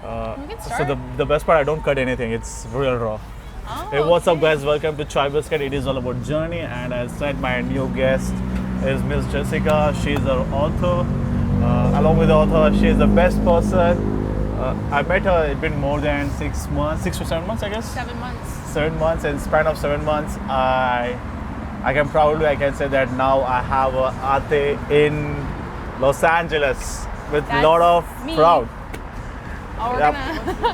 We can So start. the best part, I don't cut anything. It's real raw. Oh, Hey, what's up, okay. guys? Welcome to Chai Biscuit. It is all about journey, and as said, my new guest is Miss Jessica. She's an author. Along with the author, she is the best person. I met her. It's been more than 6 months, 6 to 7 months, I guess. 7 months. 7 months. In span of 7 months, I can say that now I have a ate in Los Angeles with a That's lot of me. proud. Oh, we're Yep. gonna.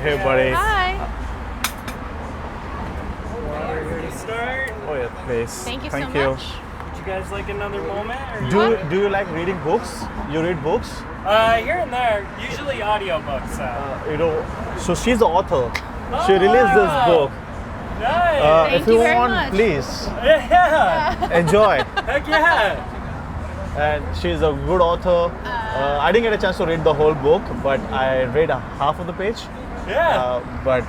Hey, buddy. Hi. We're here to start. Oh yeah, please. Thank you so you. much. Would you guys like another moment? Or Do you like reading books? You read books? Here and there, usually audiobooks. So she's the author. She released this book. Nice. Thank If you you very want, much. please Yeah. enjoy. Heck yeah. And she's a good author. I didn't get a chance to read the whole book, but I read a half of the page. Yeah. But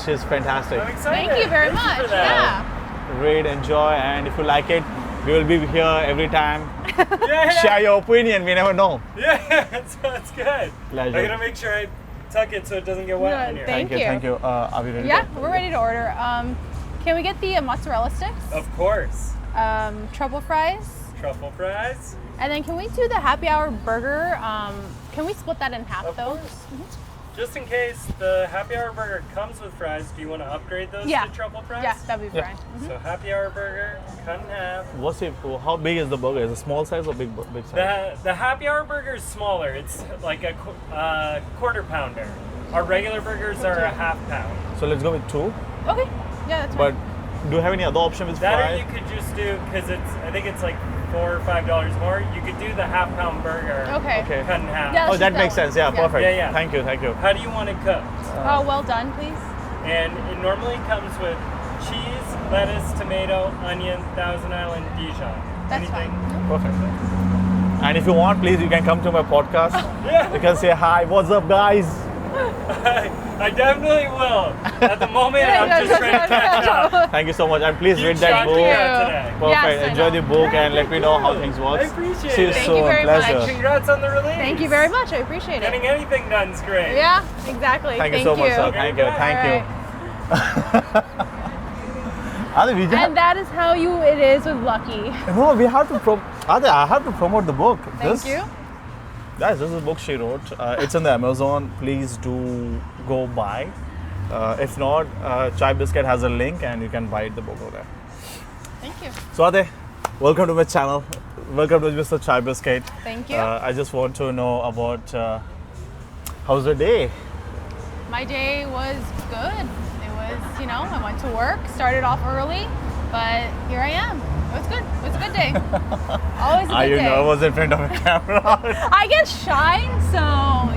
she's fantastic. I'm excited. Thank you very Thank much. for that. Yeah. Read, enjoy, and if you like it, we will be here every time. Yeah. Share your opinion. We never know. Yeah. That's good. Pleasure. I gotta make sure I tuck it so it doesn't get wet Yeah, in here. Thank you. Thank you. Are we ready? Yeah, we're ready to order. Can we get the mozzarella sticks? Of course. Truffle fries? Truffle fries. And then can we do the happy hour burger? Can we split that in half Of though? course. Just in case the happy hour burger comes with fries, do you want to upgrade those Yeah. to truffle fries? Yeah, that'd be Yeah. fine. So happy hour burger, cut in half. What's it? How big is the burger? Is it small size or big size? The happy hour burger is smaller. It's like a quarter pounder. Our regular burgers are a half pound. So let's go with 2. Okay. Yeah, that's But fine. do you have any other option with That or fries? you could just do, because I think it's like $4 or $5 more. You could do the half pound burger. Okay. Okay. Cut in half. Yeah. Oh, Let's that do makes that sense. one. Yeah, Yeah. perfect. Yeah, yeah. Thank you. Thank you. How do you want it cooked? Oh, well done, please. And it normally comes with cheese, lettuce, tomato, onion, Thousand Island Dijon. That's Anything? Perfect. And if you want, please, you can come to my podcast. Yeah. You can say hi. What's up, guys? I definitely will. At the moment, I'm just trying to catch up. Thank you so much. And please You read that checked book. me you. out today. Perfect. Yes, I Enjoy know. the book and let me know how things work. I appreciate See you it. Thank soon. you very much. Pleasure. Congrats on the release. Thank you very much. I appreciate it. Getting anything done is great. Yeah, exactly. Thank you so much, sir. Thank you. All Thank right. you. Adi, we And that is how it is with Lucky. no, we have to Adi, I have to promote the book. Thank you. Guys, this is a book she wrote. It's on the Amazon. Please do go buy. If not, Chai Biscuit has a link and you can buy the book over there. Thank you. So Ade, welcome to my channel. Welcome to Mr. Chai Biscuit. Thank you. I just want to know about how's your day? My day was good. It was, I went to work, started off early, but here I am. It was good. It was a good day. Always a good Are you day. nervous in front of a camera? I get shy, so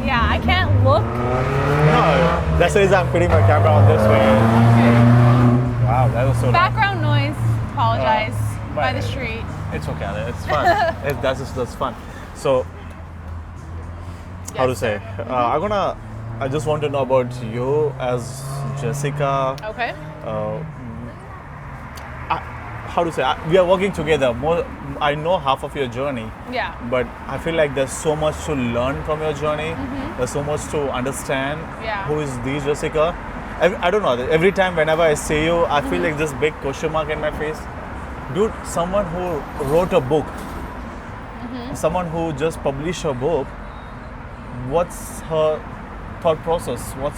yeah, I can't look. No, that's the reason I'm putting my camera on this way. Wow, that was so nice. Background noise. Apologize by my- the street. It's okay, Ade, it's fun. That's fun. So, how to Yes, say? sir. I just want to know about you as Jessica. Okay. How to say? We are working together. I know half of your journey, Yeah. but I feel like there's so much to learn from your journey. There's so much to understand. Yeah. Who is the Jessica? I don't know. Every time whenever I see you, I feel like this big question mark in my face. Dude, someone who wrote a book, someone who just published a book, what's her thought process? What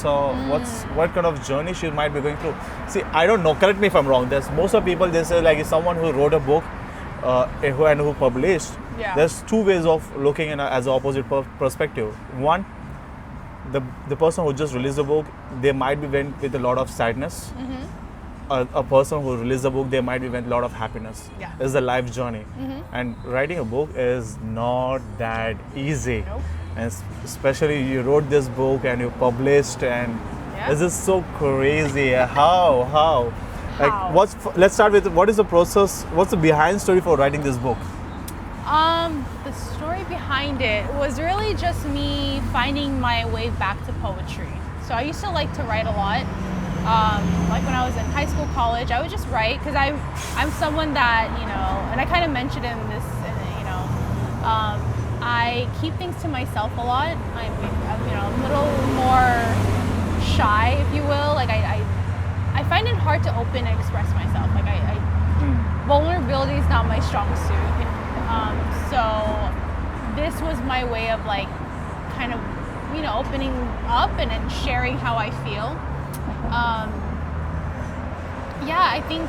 kind of journey she might be going through? See, I don't know. Correct me if I'm wrong. There's most of people, they say like, someone who wrote a book who published. Yeah. There's 2 ways of looking in as an opposite perspective. One, the person who just released a book, they might be went with a lot of sadness. A person who released a book, they might be with a lot of happiness. Yeah. It's a life journey. And writing a book is not that easy. Nope. And especially you wrote this book and you published, and Yeah. this is so crazy. How? How? Like, let's start with what is the process? What's the behind story for writing this book? The story behind it was really just me finding my way back to poetry. So I used to like to write a lot. Like when I was in high school, college, I would just write because I'm someone that, and I kind of mentioned in this, I keep things to myself a lot. I'm I'm a little more shy, if you will. Like I find it hard to open and express myself. Like vulnerability is not my strong suit. So this was my way of like kind of opening up and then sharing how I feel. I think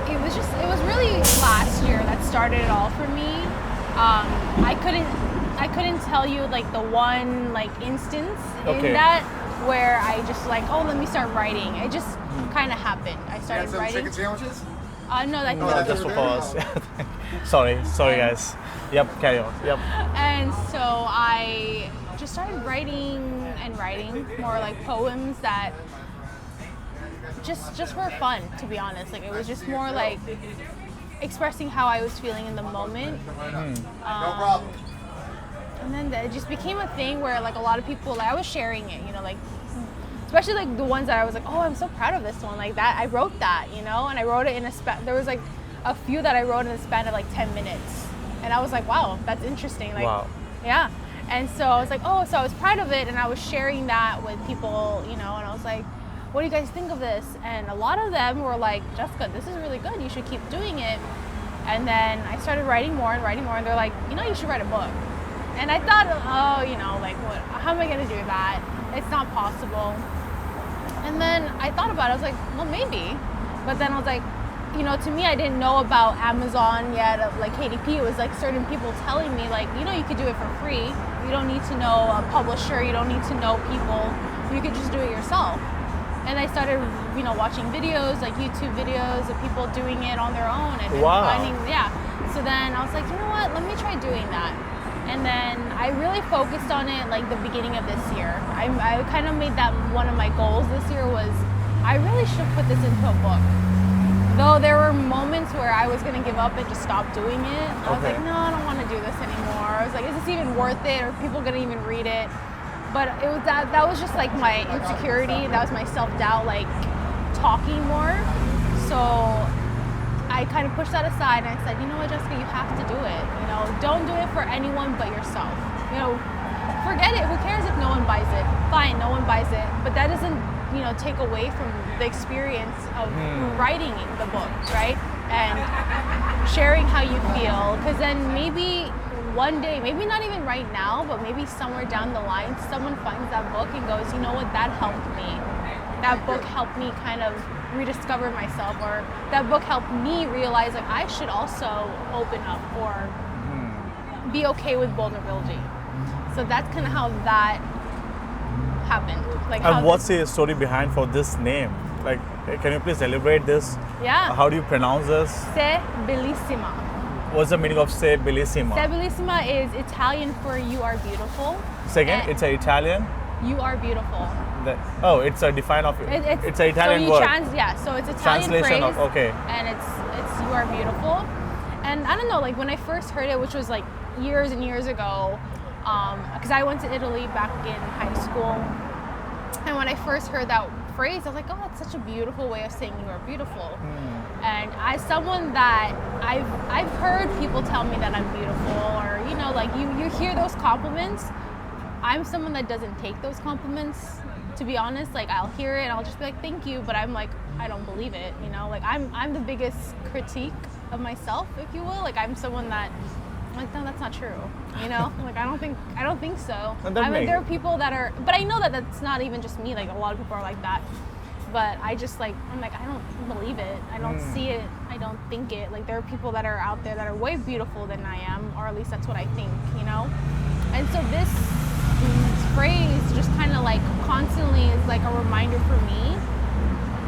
it was really last year that started it all for me. I couldn't tell you like the one like instance in that where I just like, oh, let me start writing. It just kind of happened. I started writing. Chicken sandwiches? No, that No, just for us. Sorry guys. Yep, carry on. Yep. And so I just started writing more like poems that just for fun, to be honest. Like it was just more like expressing how I was feeling in the moment. No problem. And then it just became a thing where like a lot of people, like I was sharing it, like especially like the ones that I was like, oh, I'm so proud of this one, like that. I wrote that, and I wrote it in a there was like a few that I wrote in a span of like 10 minutes. And I was like, wow, that's interesting. Like, wow. Yeah. And so I was like, oh, so I was proud of it. And I was sharing that with people, and I was like, what do you guys think of this? And a lot of them were like, Jessica, this is really good. You should keep doing it. And then I started writing more. And they're like, you should write a book. And I thought, oh, like what? How am I going to do that? It's not possible. And then I thought about it. I was like, well, maybe. But then I was like, to me, I didn't know about Amazon yet, like KDP. It was like certain people telling me like, you could do it for free. You don't need to know a publisher. You don't need to know people. You could just do it yourself. And I started, watching videos, like YouTube videos of people doing it on their own and finding, So then I was like, you know what? Let me try doing that. And then I really focused on it like the beginning of this year. I kind of made that one of my goals this year was I really should put this into a book. Though there were moments where I was going to give up and just stop doing it. I was like, no, I don't want to do this anymore. I was like, is this even worth it? Are people going to even read it? But it was that was just like my insecurity. That was my self-doubt, like talking more. So I kind of pushed that aside and I said, you know what, Jessica, you have to do it. Don't do it for anyone but yourself. Forget it. Who cares if no one buys it? Fine, no one buys it. But that doesn't, take away from the experience of writing the book, right? And sharing how you feel. Because then maybe one day, maybe not even right now, but maybe somewhere down the line, someone finds that book and goes, you know what, that helped me. That book helped me kind of rediscover myself, or that book helped me realize like I should also open up or be okay with vulnerability. So that's kind of how that happened. Like, and what's the story behind for this name? Like, can you please elaborate this? Yeah. How do you pronounce this? Se Bellissima. What's the meaning of Se Bellissima? Se Bellissima is Italian for you are beautiful. Second, it's an Italian? You are beautiful. It's a define of it. It's an Italian so word. So it's Italian Translation phrase. of, okay. And it's you are beautiful. And I don't know, like when I first heard it, which was like years and years ago, because I went to Italy back in high school. And when I first heard that phrase, I was like, oh, that's such a beautiful way of saying you are beautiful. And as someone that I've heard people tell me that I'm beautiful, or like you hear those compliments. I'm someone that doesn't take those compliments, to be honest. Like I'll hear it and I'll just be like, thank you, but I'm like, I don't believe it, like I'm the biggest critique of myself, if you will. Like I'm someone that I'm like, no, that's not true. Like I don't think so. I mean, there are people that are, but I know that that's not even just me. Like a lot of people are like that. But I just like, I'm like, I don't believe it. I don't see it. I don't think it. Like there are people that are out there that are way beautiful than I am, or at least that's what I think, And so this phrase just kind of like constantly is like a reminder for me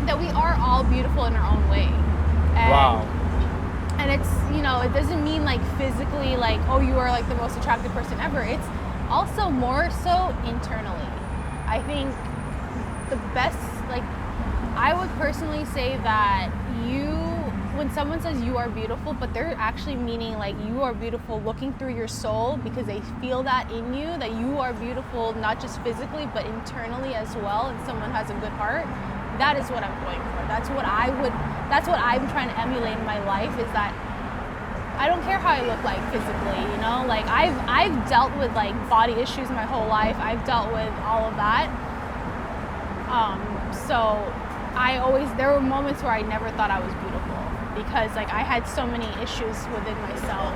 that we are all beautiful in our own way. And, wow. And it's, it doesn't mean like physically like, oh, you are like the most attractive person ever. It's also more so internally. I think the best, like, I would personally say that when someone says you are beautiful, but they're actually meaning like you are beautiful looking through your soul because they feel that in you, that you are beautiful not just physically but internally as well, and someone has a good heart. That is what I'm going for. That's what I'm trying to emulate in my life, is that I don't care how I look like physically, you know? Like I've dealt with like body issues my whole life. I've dealt with all of that. So there were moments where I never thought I was beautiful because like I had so many issues within myself.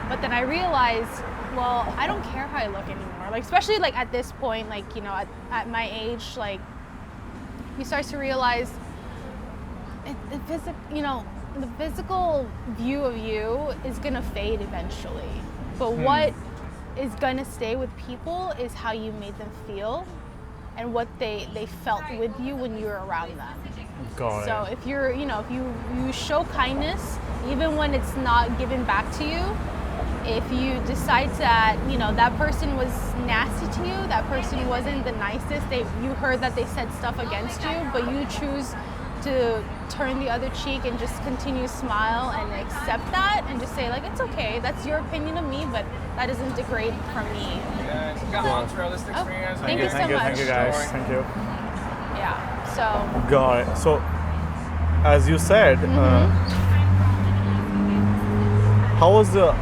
But then I realized, well, I don't care how I look anymore. Like especially like at this point, like, you know, at my age, like you start to realize the physical view of you is gonna fade eventually. But what is gonna stay with people is how you made them feel and what they felt with you when you were around them. Got it. So if you're, you know, if you show kindness, even when it's not given back to you, if you decide that, you know, that person was nasty to you, that person wasn't the nicest, you heard that they said stuff against you, but you choose to turn the other cheek and just continue to smile and accept that and just say like, it's okay, that's your opinion of me, but that doesn't degrade from me. Guys, got Montreal Listics for you guys. Thank you so much. Thank you guys. Thank you. Yeah, so. Got it. So, as you said, how was the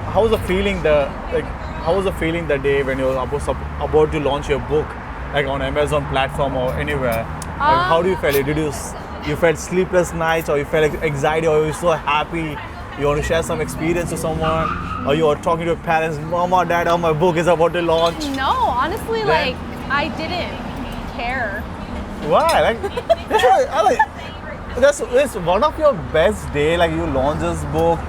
feeling how was the feeling that day when you were about to launch your book, like on Amazon platform or anywhere? Like, how do you feel? Did you felt sleepless nights, or you felt like anxiety, or you were so happy? You want to share some experience with someone, or you are talking to your parents, Mama, Dad, oh, my book is about to launch. No, honestly, like I didn't care. Why? Like, that's one of your best day. Like you launch this book.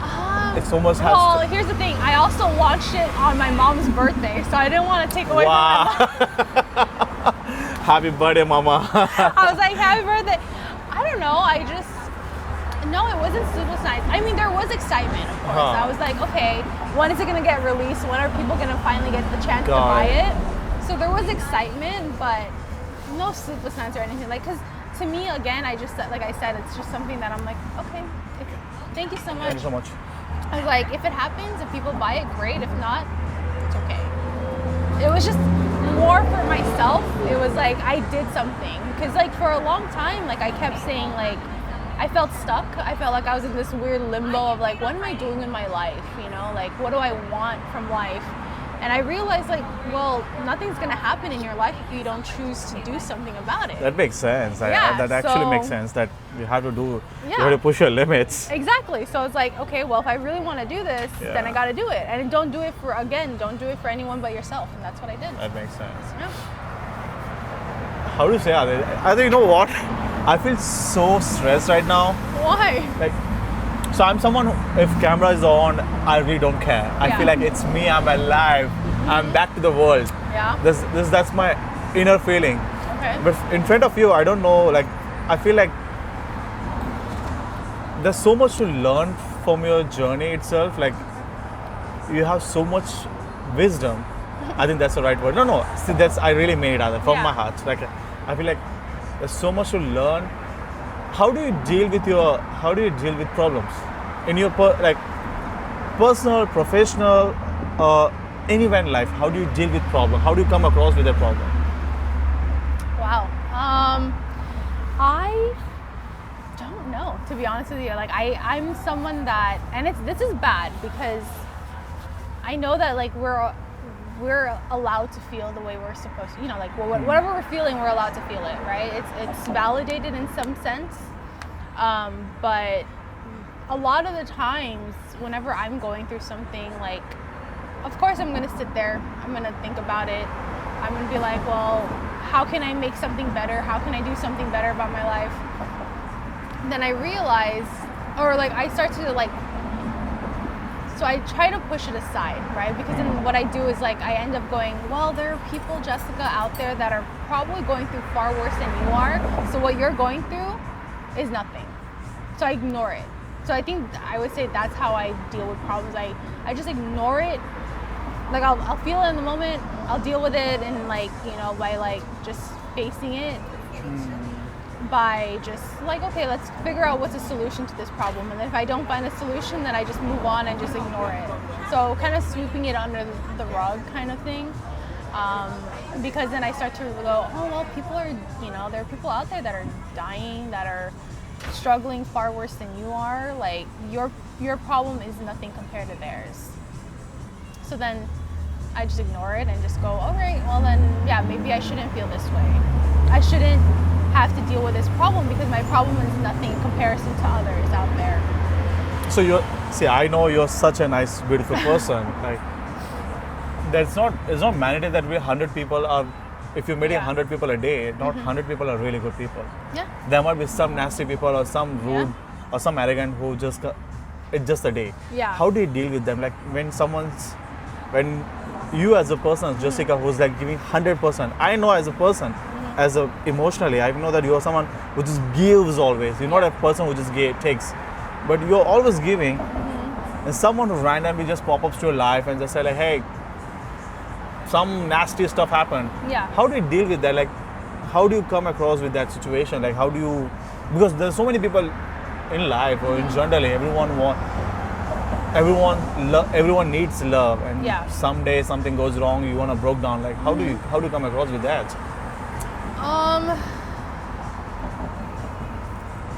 It's so much. Well, here's the thing. I also launched it on my mom's birthday, so I didn't want to take away from my mom. Happy birthday, Mama. I was like, happy birthday. I don't know. No, it wasn't sleepless nights. I mean, there was excitement, of course. I was like, okay, when is it going to get released? When are people going to finally get the chance to buy it? So there was excitement, but no sleepless nights or anything. Like, because to me, again, like I said, it's just something that I'm like, okay, thank you so much. Thank you so much. I was like, if it happens, if people buy it, great. If not, it's okay. It was just more for myself. It was like I did something. Because like for a long time, like I kept saying like, I felt stuck. I felt like I was in this weird limbo of like, what am I doing in my life? You know, like what do I want from life? And I realized like, well, nothing's gonna happen in your life if you don't choose to do something about it. That makes sense. That actually makes sense, that you have to you have to push your limits. Exactly. So it's like, okay, well, if I really want to do this, then I got to do it. And don't do it for anyone but yourself. And that's what I did. That makes sense. Yeah. How do you say that? I think, you know what? I feel so stressed right now. Why? Like, so I'm someone who, if camera is on, I really don't care. I feel like it's me, I'm alive, I'm back to the world. Yeah. That's my inner feeling. Okay. But in front of you, I don't know, like, I feel like there's so much to learn from your journey itself. Like, you have so much wisdom. I think that's the right word. No, see, I really mean it from my heart. Like, I feel like there's so much to learn. How do you deal with problems in your personal, professional, anywhere in life? How do you deal with problems? How do you come across with a problem? Wow. I don't know, to be honest with you. Like I'm someone that, and this is bad because I know that like we're allowed to feel the way we're supposed to, you know, like whatever we're feeling, we're allowed to feel it, right? It's validated in some sense, but a lot of the times whenever I'm going through something, like, of course I'm gonna sit there, I'm gonna think about it, I'm gonna be like, well, how can I make something better? How can I do something better about my life? Then I realize, or like I start to like, so I try to push it aside, right? Because then what I do is like, I end up going, well, there are people, Jessica, out there that are probably going through far worse than you are. So what you're going through is nothing. So I ignore it. So I think I would say that's how I deal with problems. I just ignore it. Like I'll feel it in the moment, I'll deal with it, and like, you know, by like just facing it, by just like, okay, let's figure out what's the solution to this problem. And if I don't find a solution, then I just move on and just ignore it. So kind of sweeping it under the rug kind of thing. Because then I start to go, oh, well, people are, you know, there are people out there that are dying, that are struggling far worse than you are, like your problem is nothing compared to theirs. So then I just ignore it and just go, all right, well then, yeah, maybe I shouldn't feel this way. I shouldn't have to deal with this problem because my problem is nothing in comparison to others out there. So I know you're such a nice, beautiful person. Like, it's not mandatory that we 100 people are. If you're meeting Yeah. 100 people a day, not 100 people are really good people. Yeah. There might be some nasty people or some rude or some arrogant who it's just a day. Yeah. How do you deal with them? Like when you as a person, Jessica, who's like giving 100%. I know as a person, emotionally, I know that you're someone who just gives always. You're not a person who just takes, but you're always giving. And someone who randomly just pop up to your life and just say like, hey, some nasty stuff happened. Yeah. How do you deal with that? Like, how do you come across with that situation? Like, how do you? Because there's so many people in life or in generally, everyone needs love, and Yeah. someday something goes wrong, you wanna broke down. Like, how do you come across with that?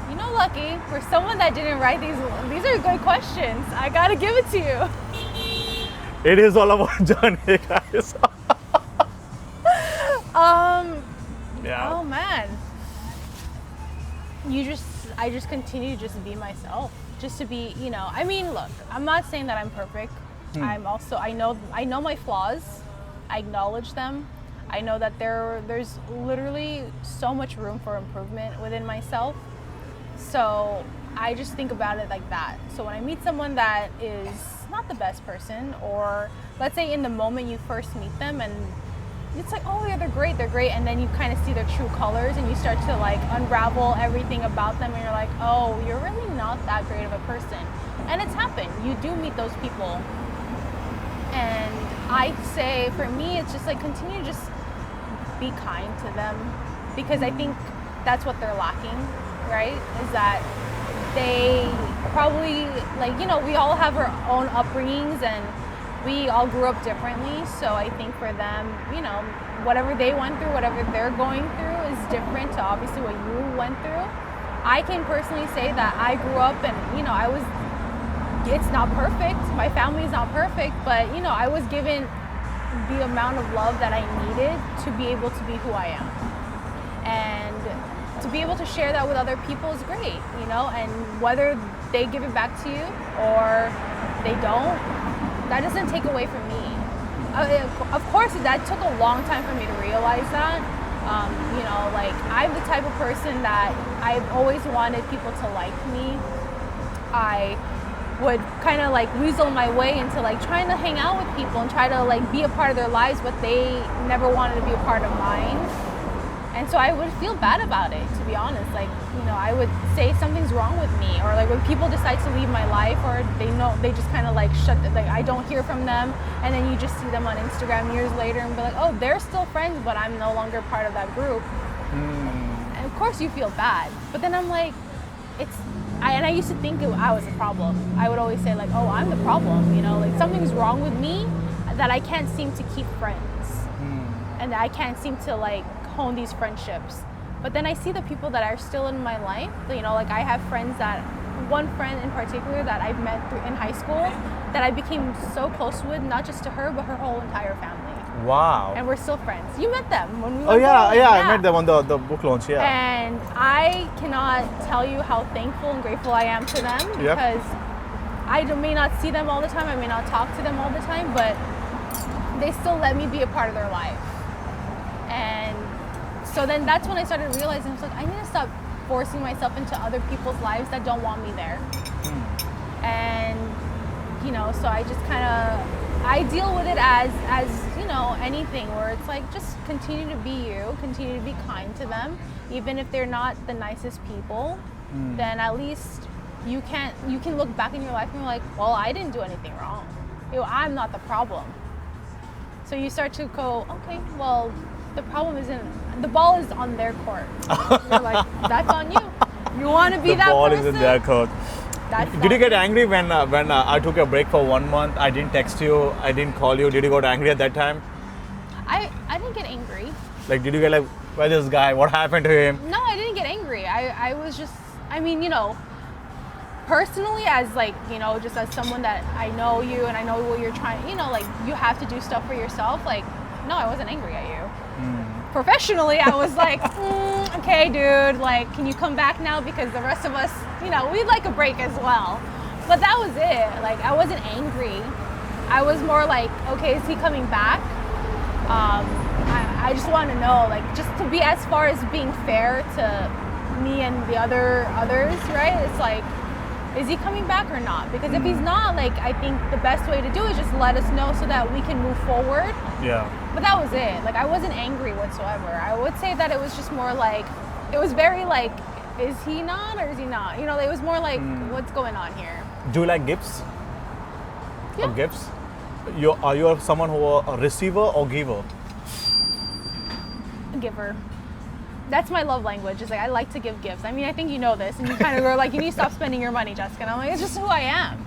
You know, Lucky, for someone that didn't write these are good questions. I gotta give it to you. It is all about journey, guys. Yeah. Oh man. I just continue to just be myself. Just to be, I mean, look, I'm not saying that I'm perfect. I know my flaws. I acknowledge them. I know that there's literally so much room for improvement within myself. So I just think about it like that. So when I meet someone that is not the best person, or let's say in the moment you first meet them and it's like, oh yeah, they're great, and then you kind of see their true colors and you start to like unravel everything about them and you're like, oh, you're really not that great of a person. And it's happened. You do meet those people. And I say for me, it's just like continue to just be kind to them, because I think that's what they're lacking, right? Is that they probably, like, we all have our own upbringings and we all grew up differently. So I think for them, whatever they went through, whatever they're going through is different to obviously what you went through. I can personally say that I grew up and, it's not perfect. My family is not perfect, but, I was given the amount of love that I needed to be able to be who I am. And to be able to share that with other people is great, and whether they give it back to you or they don't, that doesn't take away from me. Of course, that took a long time for me to realize that. I'm the type of person that I've always wanted people to like me. I would kind of like weasel my way into like trying to hang out with people and try to like be a part of their lives, but they never wanted to be a part of mine. And so I would feel bad about it, to be honest. Like, I would say something's wrong with me, or like when people decide to leave my life, or they just kind of like I don't hear from them, and then you just see them on Instagram years later and be like, oh, they're still friends, but I'm no longer part of that group. And of course you feel bad, but then I'm like, I used to think I was a problem. I would always say like, oh, I'm the problem, like something's wrong with me that I can't seem to keep friends, and I can't seem to like hone these friendships. But then I see the people that are still in my life, like I have one friend in particular that I've met in high school that I became so close with, not just to her, but her whole entire family. Wow. And we're still friends. You met them when we were Oh yeah, I met them on the book launch, yeah. And I cannot tell you how thankful and grateful I am to them, because I may not see them all the time, I may not talk to them all the time, but they still let me be a part of their life. And so then that's when I started realizing, I was like, I need to stop forcing myself into other people's lives that don't want me there. And, so I just I deal with it as anything, where it's like, just continue to be you, continue to be kind to them, even if they're not the nicest people, then at least you can look back in your life and you're like, well, I didn't do anything wrong. I'm not the problem. So you start to go, okay, well, the ball is on their court. You're like, that's on you. You want to be that person? The ball is in their court. Did you get me. angry when I took a break for 1 month? I didn't text you, I didn't call you. Did you get angry at that time? I didn't get angry. Like, did you get like, where's this guy? What happened to him? No, I didn't get angry. I was just I mean, personally, as like, just as someone that I know you and I know what you're trying, like you have to do stuff for yourself. Like, no, I wasn't angry at you. Professionally, I was like, okay, dude, like, can you come back now? Because the rest of us, we'd like a break as well. But that was it. Like, I wasn't angry. I was more like, okay, is he coming back? I just want to know, like, just to be as far as being fair to me and the others, right? It's like, is he coming back or not? Because if he's not, like, I think the best way to do is just let us know so that we can move forward. Yeah. But that was it. Like, I wasn't angry whatsoever. I would say that it was just more like, it was very like, is he not or is he not? It was more like, what's going on here? Do you like gifts? Yeah. Or gifts? Are you someone who a receiver or giver? A giver. That's my love language. Is like, I like to give gifts. I mean, I think you know this, and you kind of go like, you need to stop spending your money, Jessica. And I'm like, it's just who I am.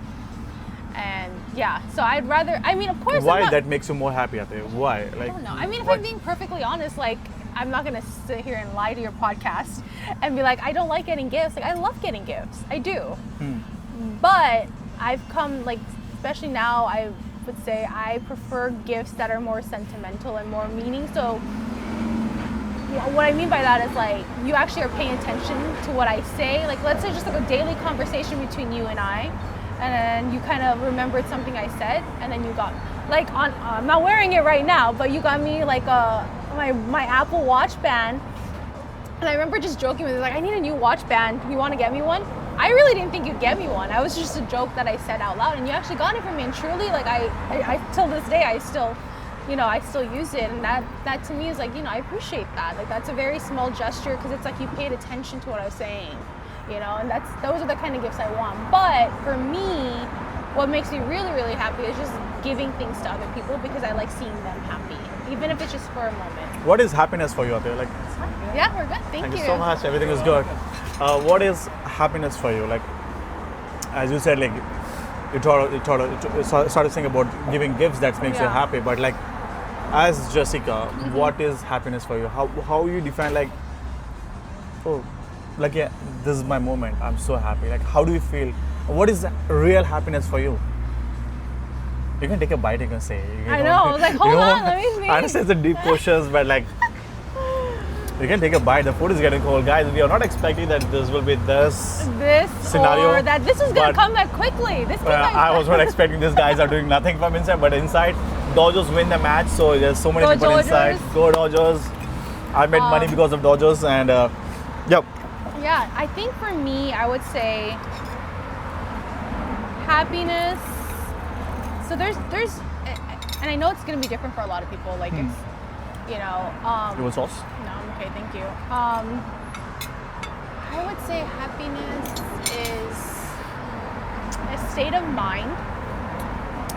And yeah, so I'd rather. I mean, of course. Why that makes you more happy? Why? Like, I don't know. I mean, if I'm being perfectly honest, like, I'm not gonna sit here and lie to your podcast and be like, I don't like getting gifts. Like, I love getting gifts. I do. But I've come, like, especially now, I would say I prefer gifts that are more sentimental and more meaning. So what I mean by that is, like, you actually are paying attention to what I say. Like, let's say just like a daily conversation between you and I, and then you kind of remembered something I said, and then you got, like, I'm not wearing it right now, but you got me like my Apple Watch band, and I remember just joking with you, like, I need a new watch band. You want to get me one? I really didn't think you'd get me one. I was just a joke that I said out loud, and you actually got it for me. And truly, like, I till this day, I still use it, and that to me is like, I appreciate that. Like, that's a very small gesture, because it's like you paid attention to what I was saying, and those are the kind of gifts I want. But for me, what makes me really, really happy is just giving things to other people, because I like seeing them happy, even if it's just for a moment. what is happiness for you, Ate? Like, Yeah, we're good. Thank thank you so much. Everything is good. What is happiness for you? Like, as you said, like, you started saying about giving gifts that makes you Yeah. happy, but like, as Jessica, what is happiness for you? How you define, like, oh, like, yeah, this is my moment, I'm so happy. Like, how do you feel? What is real happiness for you? You can take a bite, you can say. I know, I was like, hold on, let me think. I understand the deep questions, but like, you can take a bite. The food is getting cold. Guys, we are not expecting that this will be this scenario, or that this is going but, to come back quickly. This came back I was not expecting these guys are doing nothing from inside, but inside, Dodgers win the match, so there's so many Go people inside. Dodgers. Go Dodgers. I made money because of Dodgers, and yep. Yeah, I think for me, I would say happiness. So there's, and I know it's gonna be different for a lot of people. Like, it's, You want sauce? No, I'm okay, thank you. I would say happiness is a state of mind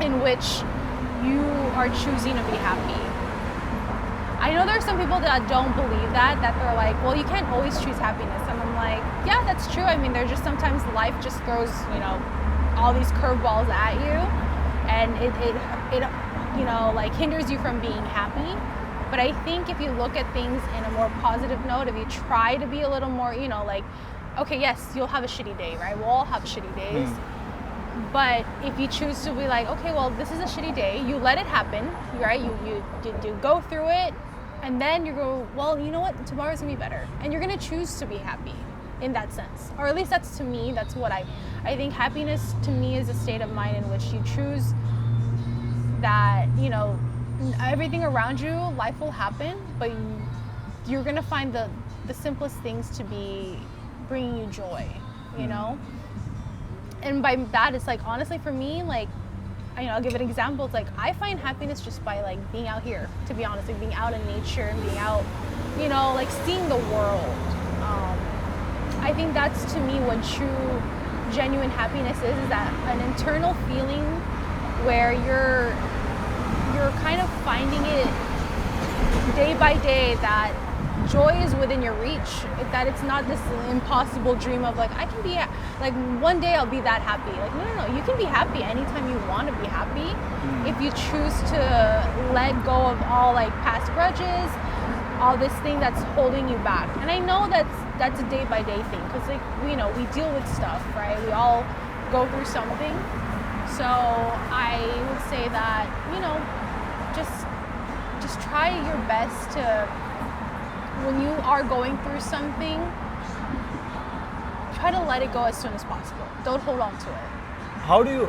in which you are choosing to be happy. I know there's some people that don't believe that they're like, well, you can't always choose happiness. And I'm like, yeah, that's true. I mean, there's just sometimes life just throws, all these curveballs at you, and it like hinders you from being happy. But I think if you look at things in a more positive note, if you try to be a little more, like, okay, yes, you'll have a shitty day, right? We'll all have shitty days. But if you choose to be like, okay, well, this is a shitty day, you let it happen, right? You go through it, and then you go, well, you know what? Tomorrow's gonna be better. And you're gonna choose to be happy in that sense. Or at least that's, to me, that's what I think happiness to me is a state of mind in which you choose that, everything around you, life will happen, but you're gonna find the simplest things to be bringing you joy, And by that, it's like, honestly, for me, like, I'll give an example. It's like, I find happiness just by, like, being out here, to be honest, like being out in nature and being out, like seeing the world. I think that's, to me, what true, genuine happiness is that an internal feeling where you're kind of finding it day by day that joy is within your reach, that it's not this impossible dream of like, I can be, like, one day I'll be that happy. Like, no, you can be happy anytime you want to be happy if you choose to let go of all, like, past grudges, all this thing that's holding you back. And I know that's a day by day thing, because like we deal with stuff, right? We all go through something. So I would say that just try your best to, when you are going through something, try to let it go as soon as possible. Don't hold on to it. How do you,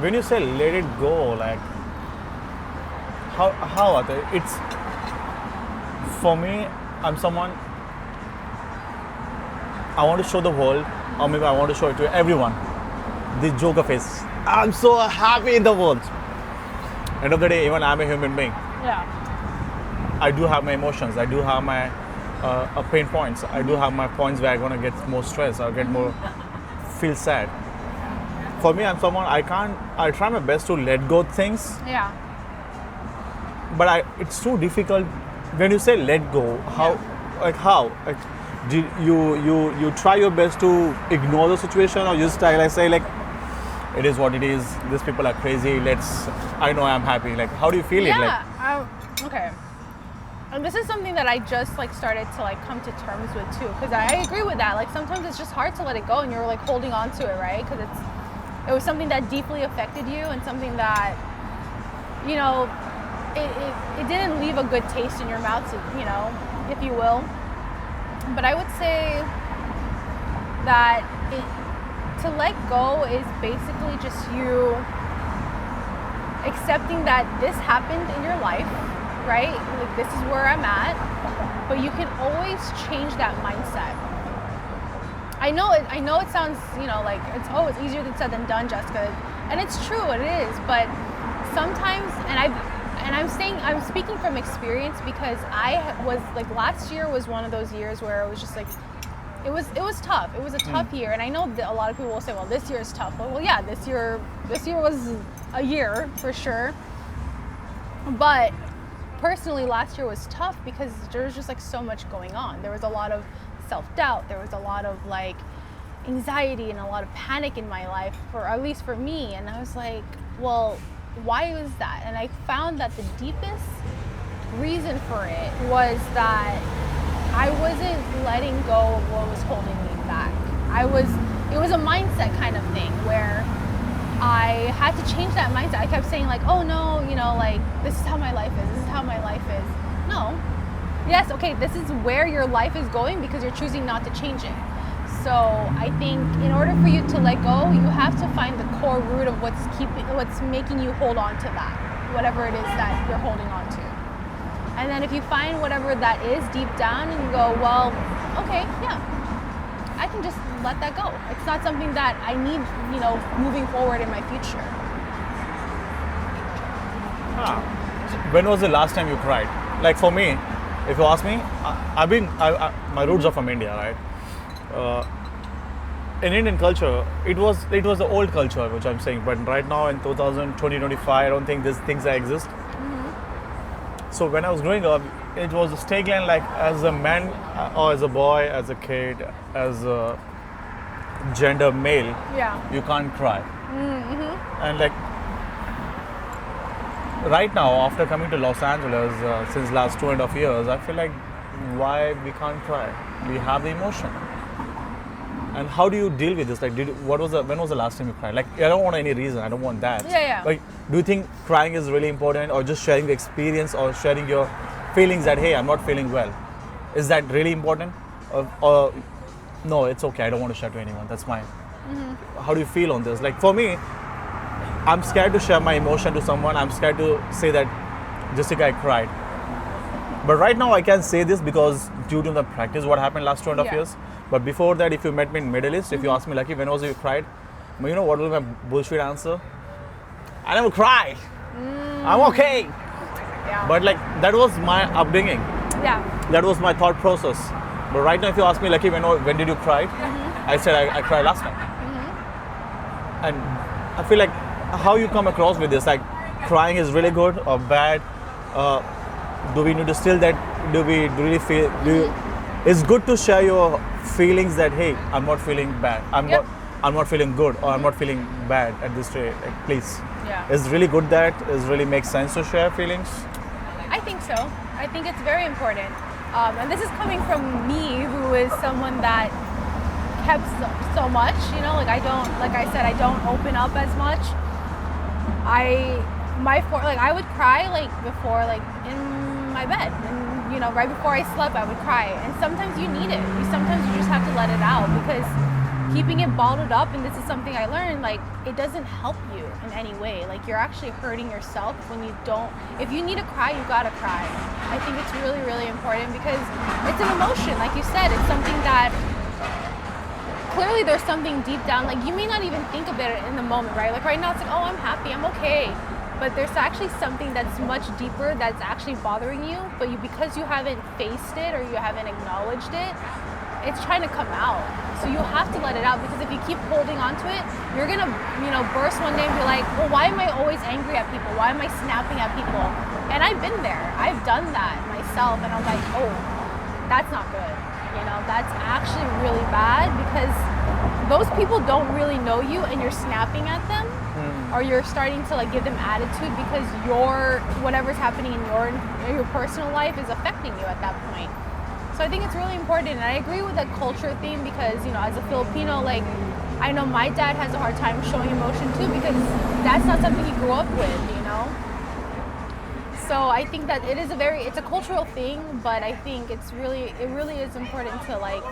when you say let it go, like how are they? It's, for me, I'm someone, I want to show the world, or maybe I want to show it to everyone, the Joker face. I'm so happy in the world. End of the day, even I'm a human being. Yeah. I do have my emotions. I do have my pain points. I do have my points where I'm gonna get more stressed or get more feel sad. For me, I'm someone I try my best to let go of things, Yeah. but it's too difficult. When you say let go, how? Like, do you try your best to ignore the situation, or you just say like, it is what it is. These people are crazy. I know I'm happy. Like, how do you feel it? Like, Yeah. Okay. And this is something that I just started to come to terms with too, because I agree with that. Like sometimes it's just hard to let it go, and you're holding on to it, right? Because it was something that deeply affected you, and something that it didn't leave a good taste in your mouth, if you will. But I would say that to let go is basically just you accepting that this happened in your life, right? Like, this is where I'm at, but you can always change that mindset. I know it sounds, like it's easier than said than done, Jessica, and it's true, it is. But sometimes, I'm speaking from experience, because I was last year was one of those years where it was just it was tough. It was a tough year, and I know that a lot of people will say, well, this year is tough. Well, yeah, this year was a year for sure. But personally, last year was tough because there was just so much going on. There was a lot of self-doubt. There was a lot of anxiety and a lot of panic in my life, at least for me. And I was like, well, why was that? And I found that the deepest reason for it was that I wasn't letting go of what was holding me back. It was a mindset kind of thing where I had to change that mindset. I kept saying oh no, this is how my life is. This is how my life is. No. Yes, okay, this is where your life is going because you're choosing not to change it. So I think in order for you to let go, you have to find the core root of what's making you hold on to that, whatever it is that you're holding on to. And then if you find whatever that is deep down and you go, well, okay, yeah, I can just let that go. It's not something that I need, moving forward in my future. When was the last time you cried? Like for me, if you ask me, my roots are from India, right? In Indian culture, it was the old culture, which I'm saying, but right now in 2025, I don't think these things exist. Mm-hmm. So when I was growing up, it was a stake line as a man or as a boy, as a kid, as a gender male, you can't cry. Mm-hmm. And right now, after coming to Los Angeles since last 2.5 years, I feel like why we can't cry? We have the emotion. And how do you deal with this? When was the last time you cried? I don't want any reason. I don't want that. Yeah. Do you think crying is really important, or just sharing the experience, or sharing your feelings that, hey, I'm not feeling well? Is that really important? Or no, it's okay. I don't want to share to anyone. That's mine. Mm-hmm. How do you feel on this? For me, I'm scared to share my emotion to someone. I'm scared to say that, Jessica, I cried. But right now I can say this because due to the practice, what happened last 2.5 years. But before that, if you met me in Middle East, if you ask me, Lucky, when was it you cried? You know what was my bullshit answer? I never cry. I'm okay. Yeah. But that was my upbringing. Yeah. That was my thought process. But right now, if you ask me, Lucky, when did you cry? I said I cried last night. And I feel like how you come across with this, crying is really good or bad. Do we need to still that? Do we really feel? It's good to share your feelings that, hey, I'm not feeling bad. I'm not feeling good, or I'm not feeling bad at this day. Please. Yeah. It's really good that it really makes sense to share feelings. I think so. I think it's very important. And this is coming from me, who is someone that kept so much, you know, like I said, I don't open up as much. I would cry like before, like in my bed, and you know, right before I slept, I would cry. And sometimes you need it. Sometimes you just have to let it out, because keeping it bottled up, and this is something I learned, like it doesn't help you in any way. Like you're actually hurting yourself when you don't. If you need to cry, you gotta cry. I think it's really, really important, because it's an emotion, like you said. It's something that clearly there's something deep down. Like you may not even think of it in the moment, right? Like right now, it's like, oh, I'm happy, I'm okay. But there's actually something that's much deeper that's actually bothering you. But because you haven't faced it or you haven't acknowledged it, it's trying to come out. So you have to let it out, because if you keep holding on to it, you're gonna, you know, burst one day and be like, well, why am I always angry at people? Why am I snapping at people? And I've been there. I've done that myself, and I'm like, oh, that's not good. You know, that's actually really bad, because those people don't really know you, and you're snapping at them, or you're starting to like give them attitude because whatever's happening in your personal life is affecting you at that point. So I think it's really important, and I agree with the culture theme, because you know, as a Filipino, like I know my dad has a hard time showing emotion too, because that's not something he grew up with, you know. So I think that it's a cultural thing, but I think it really is important to like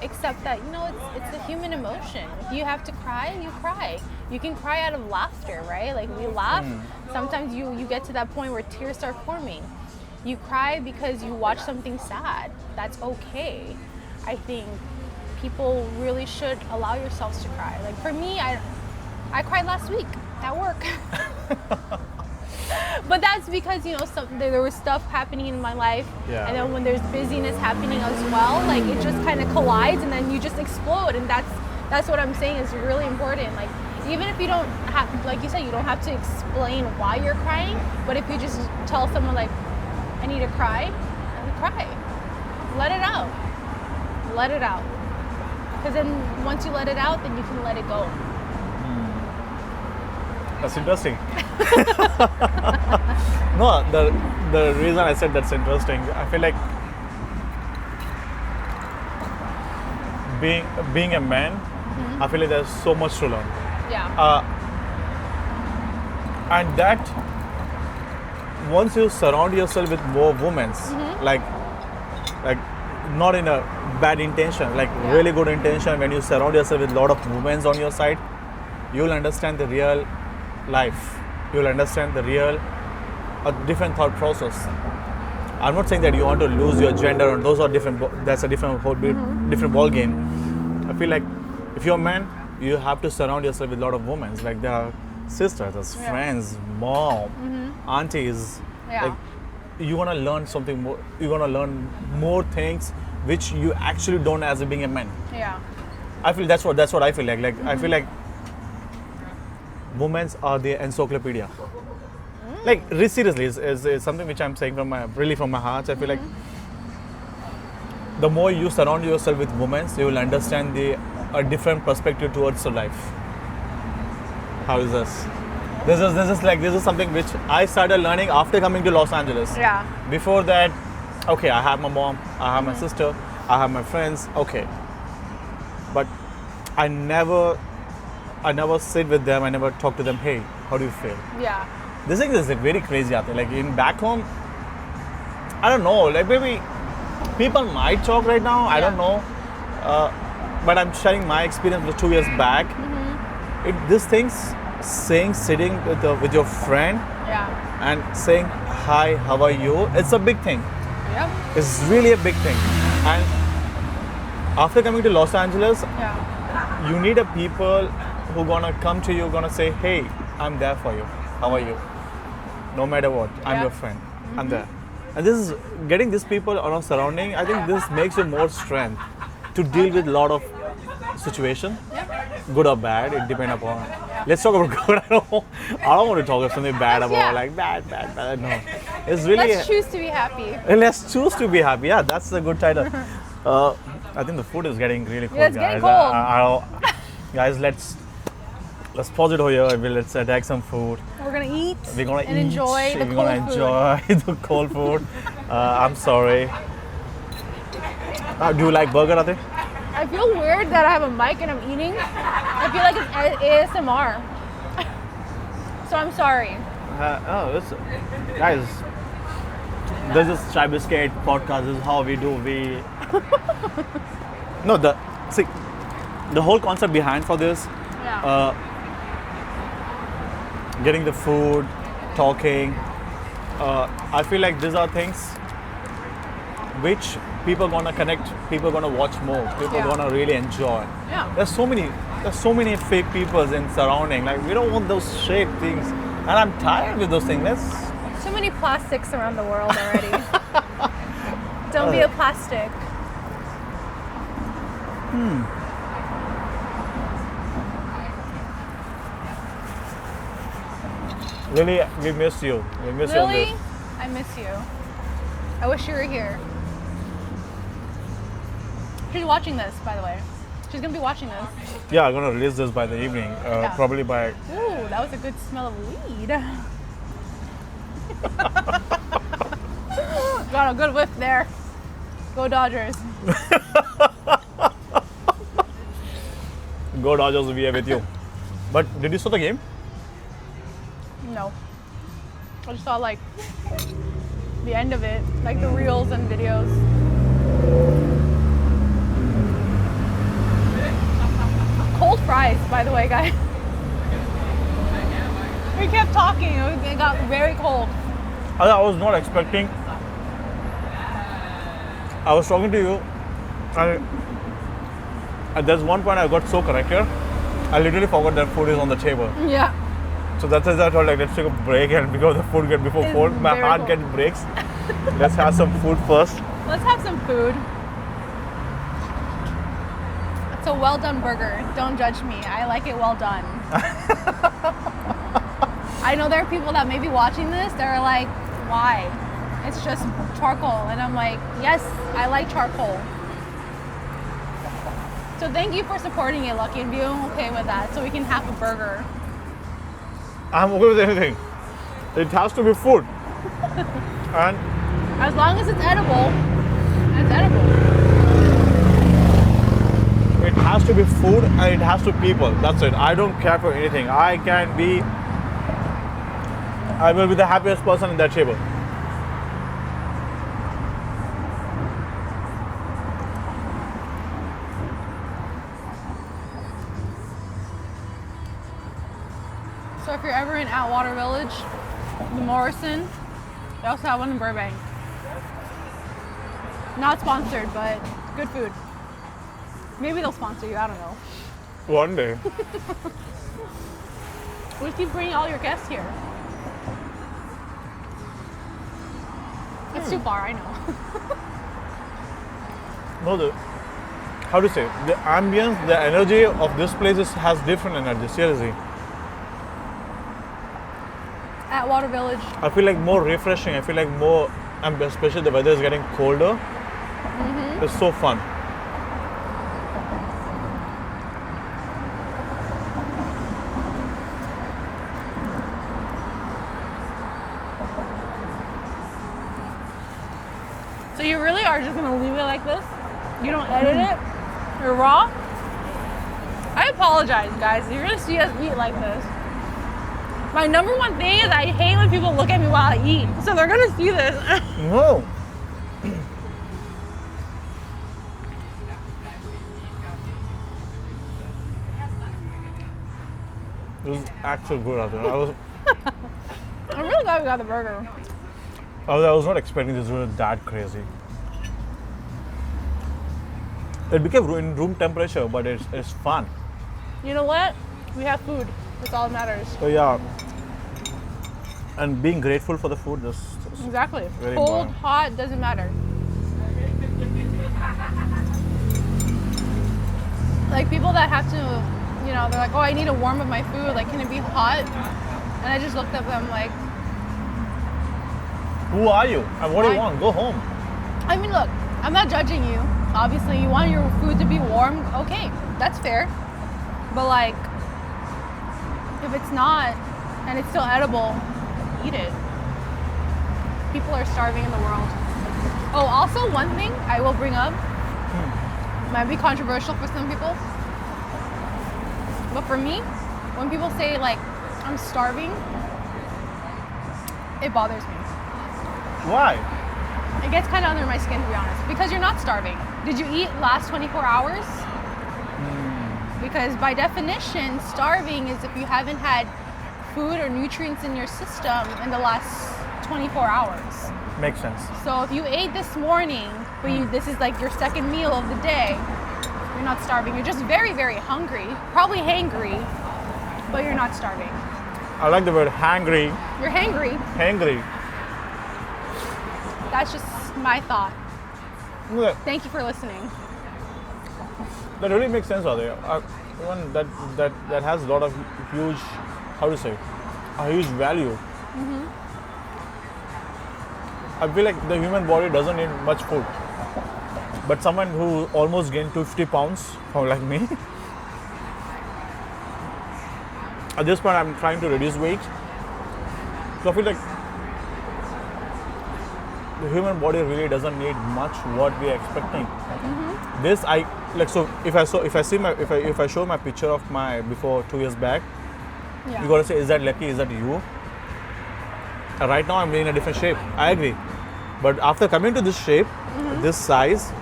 accept that, you know, it's a human emotion. If you have to cry, you cry. You can cry out of laughter, right? Like we laugh. Sometimes you get to that point where tears start forming. You cry because you watch something sad. That's okay. I think people really should allow yourselves to cry. Like for me, I cried last week at work. But that's because, you know, there was stuff happening in my life, and then when there's busyness happening as well, like it just kind of collides, and then you just explode. And that's what I'm saying is really important. Like even if you don't have, like you said, you don't have to explain why you're crying, but if you just tell someone like, I need to cry, and cry, let it out, because then once you let it out, then you can let it go. That's interesting. No, the reason I said that's interesting, I feel like being a man, I feel like there's so much to learn. Yeah. And that once you surround yourself with more women, like not in a bad intention, like really good intention, when you surround yourself with a lot of women on your side, you'll understand the real life. You'll understand a different thought process. I'm not saying that you want to lose your gender, and those are different. That's a different different ball game. I feel like if you're a man, you have to surround yourself with a lot of women. Like there are sisters, there's friends, mom, aunties. Yeah. Like you want to learn something more. You want to learn more things which you actually don't as being a man. Yeah. I feel that's what I feel like. I feel like women are the encyclopedia. Like seriously, is something which I'm saying from my heart. I feel like the more you surround yourself with women, you will understand a different perspective towards your life. How is this? This is something which I started learning after coming to Los Angeles. Yeah. Before that, okay, I have my mom, I have my sister, I have my friends, okay. But I never sit with them, I never talk to them, hey, how do you feel? Yeah. This thing is like very crazy out there. Like in back home, I don't know, like maybe people might talk right now, I don't know. But I'm sharing my experience with 2 years back. These things, sitting with your friend and saying, hi, how are you? It's a big thing. Yep. It's really a big thing. And after coming to Los Angeles, you need a people who gonna come to you, gonna say, hey, I'm there for you. How are you? No matter what, I'm your friend. I'm there. And this is getting these people around surrounding. I think this makes you more strength to deal with a lot of situation, good or bad. It depends upon. Let's talk about good. I don't want to talk about something bad about like bad. No, it's really. Let's choose to be happy. Let's choose to be happy. Yeah, that's a good title. I think the food is getting really cold, it's guys. getting cold. Guys, let's pause it over here. Let's attack some food. We're gonna eat. We're gonna enjoy the We're cold gonna enjoy the cold food. I'm sorry. Do you like burger, Ate? I feel weird that I have a mic and I'm eating. I feel like it's ASMR. So I'm sorry. Guys, this is Chai Biscuit podcast. This is how we do. No, the whole concept behind for this, Yeah. getting the food, talking. I feel like these are things which people gonna connect. People gonna watch more. People Yeah. gonna really enjoy. Yeah. There's so many fake people in surrounding. Like we don't want those shit things, and I'm tired with those things. Too many plastics around the world already. Don't be a plastic. Really, we miss you. We miss you. on Lily, this. I miss you. I wish you were here. She's watching this, by the way. She's gonna be watching this. Yeah, I'm gonna release this by the evening. Yeah. Probably by. Ooh, that was a good smell of weed. Got a good whiff there. Go Dodgers. Go Dodgers, we are with you. But did you saw the game? No. I just saw like the end of it, like the reels and videos. Cold fries, by the way, guys. We kept talking, it got very cold. I was not expecting. I was talking to you, and there's one point I got so corrected. I literally forgot that food is on the table. Yeah. So that's why I thought like let's take a break and because the food get before It's cold, my very heart cold. gets breaks. Let's have some food first. Let's have some food. It's a well done burger. Don't judge me. I like it well done. I know there are people that may be watching this that are like, why? It's just charcoal. And I'm like, yes, I like charcoal. So thank you for supporting it, Lucky, and being okay with that so we can have a burger. I'm okay with anything. It has to be food. And As long as it's edible, it's edible. it has to be food and it has to be people. That's it. I don't care for anything. I will be the happiest person in that table. So if you're ever in Atwater Village, the Morrison, they also have one in Burbank. Not sponsored, but good food. Maybe they'll sponsor you, I don't know. One day. We just keep bringing all your guests here. It's too far, I know. No, how to say? The ambience, the energy of this place has different energy, seriously. Atwater Village. I feel like more refreshing. I feel like more, and especially the weather is getting colder. It's so fun. So you really are just gonna leave it like this? You don't edit it? You're raw? I apologize, guys. You're gonna see us eat like this. My number one thing is I hate when people look at me while I eat. So they're gonna see this. No. It was actually good. I'm really glad we got the burger. I was not expecting this to be that crazy. It became in room temperature, but it's fun. You know what? We have food. That's all that matters. So yeah, and being grateful for the food. That's Exactly. Very Cold, important. hot, doesn't matter. Like people that have to, you know, they're like, oh, I need to warm up my food. Like, can it be hot? And I just looked at them like, who are you? And what do you I- want? Go home. I mean, look, I'm not judging you. Obviously, you want your food to be warm. Okay, that's fair. But like, if it's not and it's still edible, eat it. People are starving in the world. Oh, also one thing I will bring up Might be controversial for some people. But for me, when people say like, I'm starving, it bothers me. Why? It gets kind of under my skin, to be honest. Because you're not starving. Did you eat last 24 hours? Because by definition, starving is if you haven't had food or nutrients in your system in the last 24 hours. Makes sense. So if you ate this morning, but this is like your second meal of the day, you're not starving. You're just very, very hungry, probably hangry, but you're not starving. I like the word hangry. You're hangry. Hangry. That's just my thought. Yeah, Thank you for listening. that really makes sense, Ade. One that has a lot of huge, how to say, a huge value. I feel like the human body doesn't need much food. But someone who almost gained 250 pounds, like me, at this point I'm trying to reduce weight. So I feel like the human body really doesn't need much what we are expecting. This I like. So if I show my picture of my before 2 years back, Yeah. you gotta say, is that Lucky? Is that you? Right now I'm in a different shape. I agree. But after coming to this shape, this size,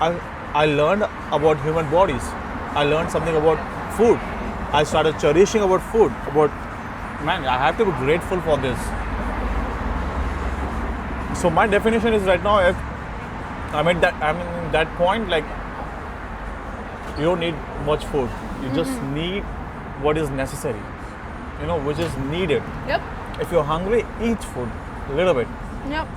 I learned about human bodies. I learned something about food. I started cherishing about food. Man, I have to be grateful for this. So my definition is right now, if I'm in that point, like you don't need much food. You just need what is necessary. Which is needed. Yep. If you're hungry, eat food a little bit. Yep.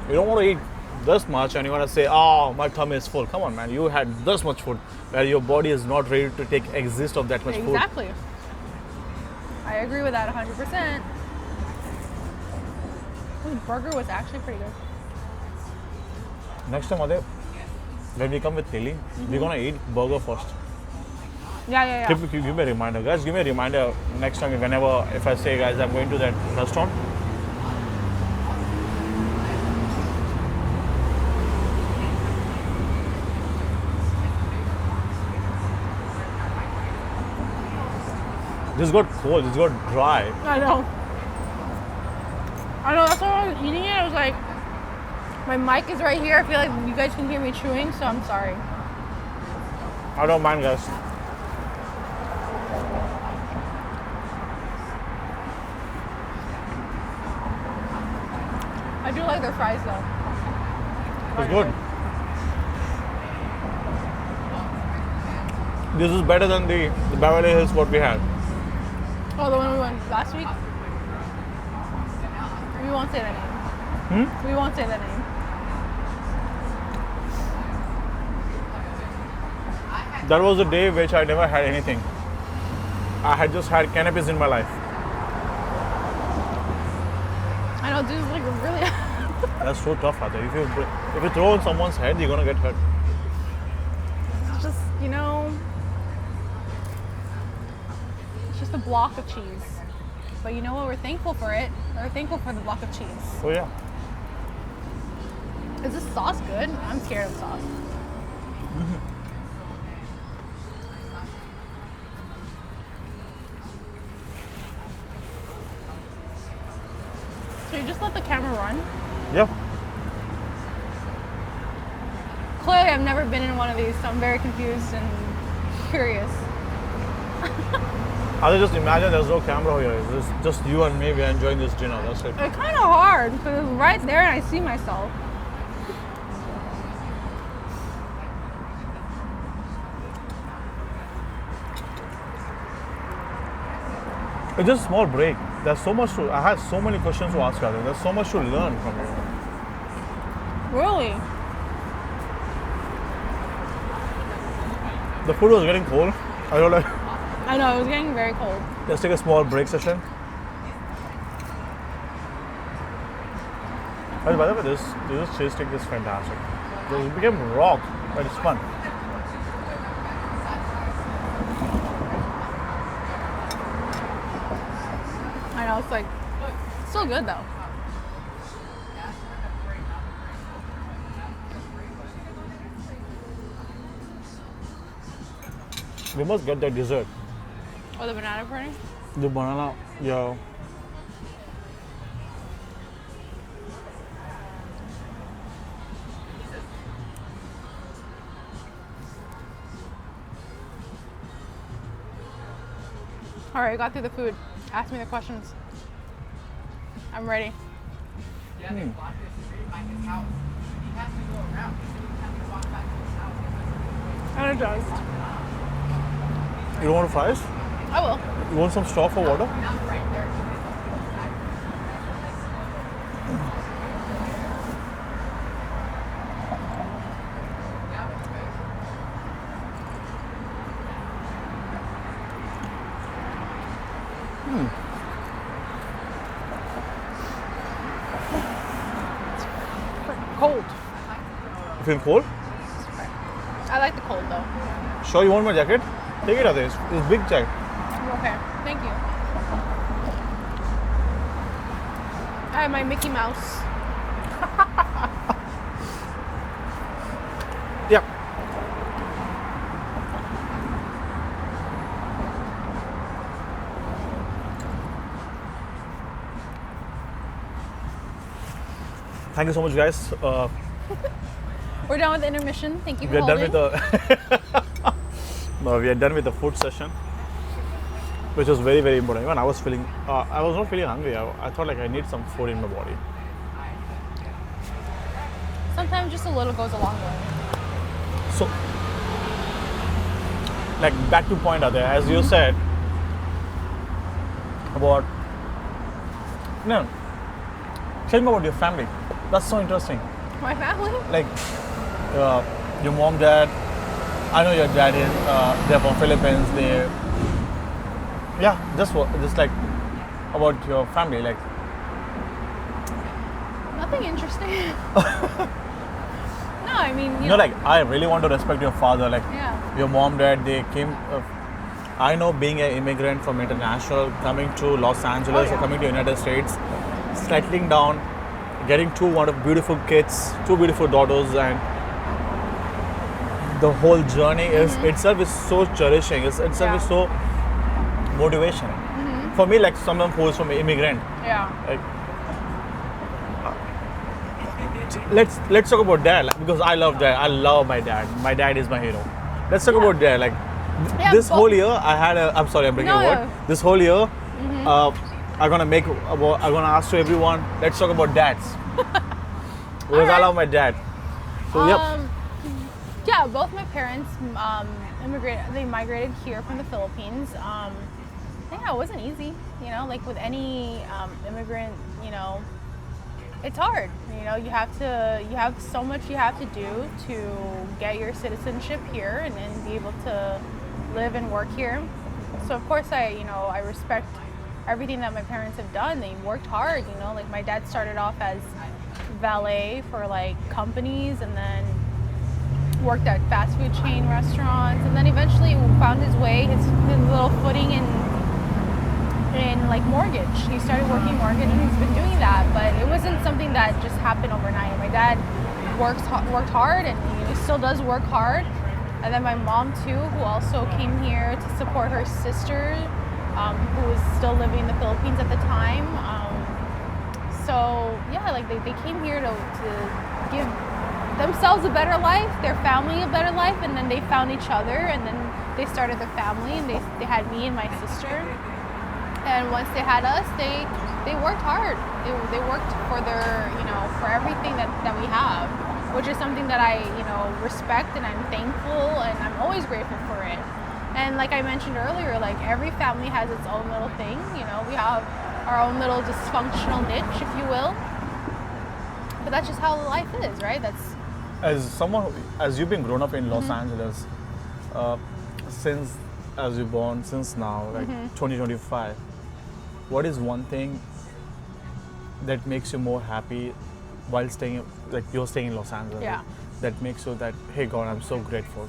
You don't want to eat this much and you want to say, oh, my tummy is full. Come on, man. You had this much food where your body is not ready to exist of that much food. Exactly. I agree with that 100%. The burger was actually pretty good. Next time, Ade, when we come with Tilly, we're going to eat burger first. Yeah. Give me a reminder, guys. Give me a reminder next time if I say, guys, I'm going to that restaurant. This got cold, this got dry. I know. That's why I was eating it. I was like, my mic is right here. I feel like you guys can hear me chewing, so I'm sorry. I don't mind, guys. I do like their fries though. It's good. This is better than the Beverly Hills what we had. Oh, the one we went last week? We won't say the name. We won't say the name. That was the day which I never had anything. I had just had cannabis in my life. I know, dude, like really. That's so tough, Ate. If you throw on someone's head, you're gonna get hurt. It's just, it's just a block of cheese. But you know what? We're thankful for it. We're thankful for the block of cheese. So yeah. Is this sauce good? I'm scared of sauce. So you just let the camera run? Yeah. Clearly, I've never been in one of these, so I'm very confused and curious. I just imagine there's no camera here. It's just you and me. We're enjoying this dinner. That's it. It's kind of hard because it's right there and I see myself. It's just a small break. There's so much I had so many questions to ask Ate. There's so much to learn from you. Really? The food was getting cold. I don't know. I know, it was getting very cold. Let's take a small break session. But by the way, this cheese stick is fantastic. It became rock, but it's fun. I know, it's like, still good though. We must get that dessert. Oh, the banana pudding? The banana, yeah. All right, got through the food. Ask me the questions. I'm ready. Yeah, they blocked this street by his house. He has to go around. He has to walk back to his house. Energized. You don't want fries? I will. You want some straw for water? Not right there. Cold. You feel cold? I like the cold though. Sure, you want my jacket? Take it out there. It's big jacket. Okay, thank you. I have my Mickey Mouse. Yeah. Thank you so much, guys. We're done with the intermission. Thank you We for are done holding. with the no, we are done with the food session, which was very, very important. Even I was feeling, I was not feeling hungry. I thought like I need some food in my body. Sometimes just a little goes a long way. So, like back to point out there, as you said about, no, tell me about your family. That's so interesting. My family? Like your mom, dad. I know your dad is they're from Philippines. They, yeah, just like about your family, like Nothing interesting. No, I mean, you know, like I really want to respect your father, like yeah. your mom, dad. They came. I know being an immigrant from international, coming to Los Angeles Oh, yeah. or coming to United States, settling down, getting two beautiful kids, two beautiful daughters, and the whole journey is itself is so cherishing. Itself Yeah. is so motivation. For me, like someone who is from immigrant, Yeah. like let's talk about dad, like, because I love dad. I love my dad. My dad is my hero. Let's talk about dad. Like Yeah, this both- whole year, I had a. I'm sorry, I'm breaking No, a word. no. This whole year, I'm gonna ask to everyone. Let's talk about dads because I Alright. love my dad. So yep. Yeah, both my parents immigrated. They migrated here from the Philippines. Yeah, it wasn't easy. You know, like with any immigrant, you know, it's hard. You know, you have so much you have to do to get your citizenship here and then be able to live and work here. So of course I respect everything that my parents have done. They worked hard. You know, like my dad started off as valet for like companies and then worked at fast food chain restaurants and then eventually found his way, his little footing in like mortgage. He started working mortgage and he's been doing that, but it wasn't something that just happened overnight. My dad worked hard and he still does work hard. And then my mom too, who also came here to support her sister, who was still living in the Philippines at the time. So yeah, like they came here to give themselves a better life, their family a better life, and then they found each other, and then they started the family, and they had me and my sister. And once they had us, they worked hard. They worked for their, you know, for everything that we have, which is something that I, you know, respect and I'm thankful and I'm always grateful for it. And like I mentioned earlier, like every family has its own little thing. You know, we have our own little dysfunctional niche, if you will. But that's just how life is, right? That's As you've been grown up in Los Angeles, since as you're born, since now, like 2025, what is one thing that makes you more happy while staying, like you're staying in Los Angeles? Yeah. That makes you that, hey God, I'm so grateful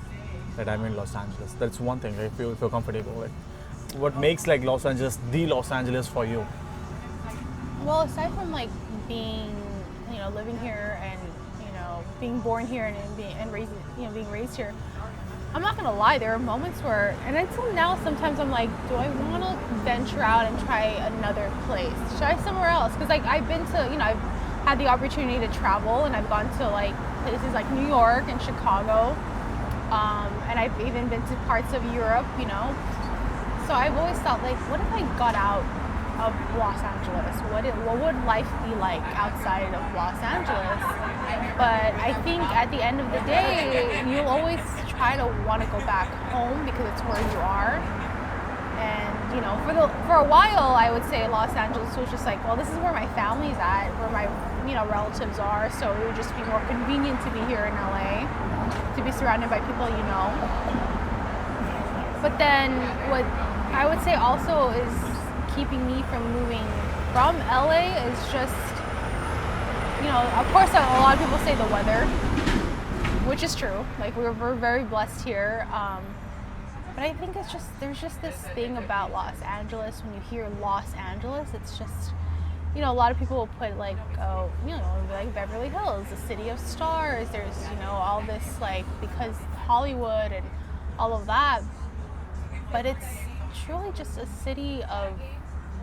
that I'm in Los Angeles. That's one thing, like, if you're comfortable. Like, what makes like Los Angeles the Los Angeles for you? well, aside from like being, you know, living here and, you know, being born here and being raised, you know, being raised here, I'm not gonna lie, there are moments where, and until now, sometimes I'm like, do I want to venture out and try another place? Try somewhere else? Because like I've been to, I've had the opportunity to travel, and I've gone to like places like New York and Chicago, and I've even been to parts of Europe, So I've always thought, like, what if I got out of Los Angeles? What would life be like outside of Los Angeles? But I think at the end of the day, you'll always try to want to go back home because it's where you are. And for a while, I would say Los Angeles was just like, well, this is where my family's at, where my relatives are. So it would just be more convenient to be here in LA, to be surrounded by people you know. But then what I would say also is keeping me from moving from LA is just, of course a lot of people say the weather, which is true. Like we're very blessed here. But I think there's just this thing about Los Angeles. When you hear Los Angeles, it's just, a lot of people will put like, like Beverly Hills, the city of stars. There's, all this like, because Hollywood and all of that. But it's truly just a city of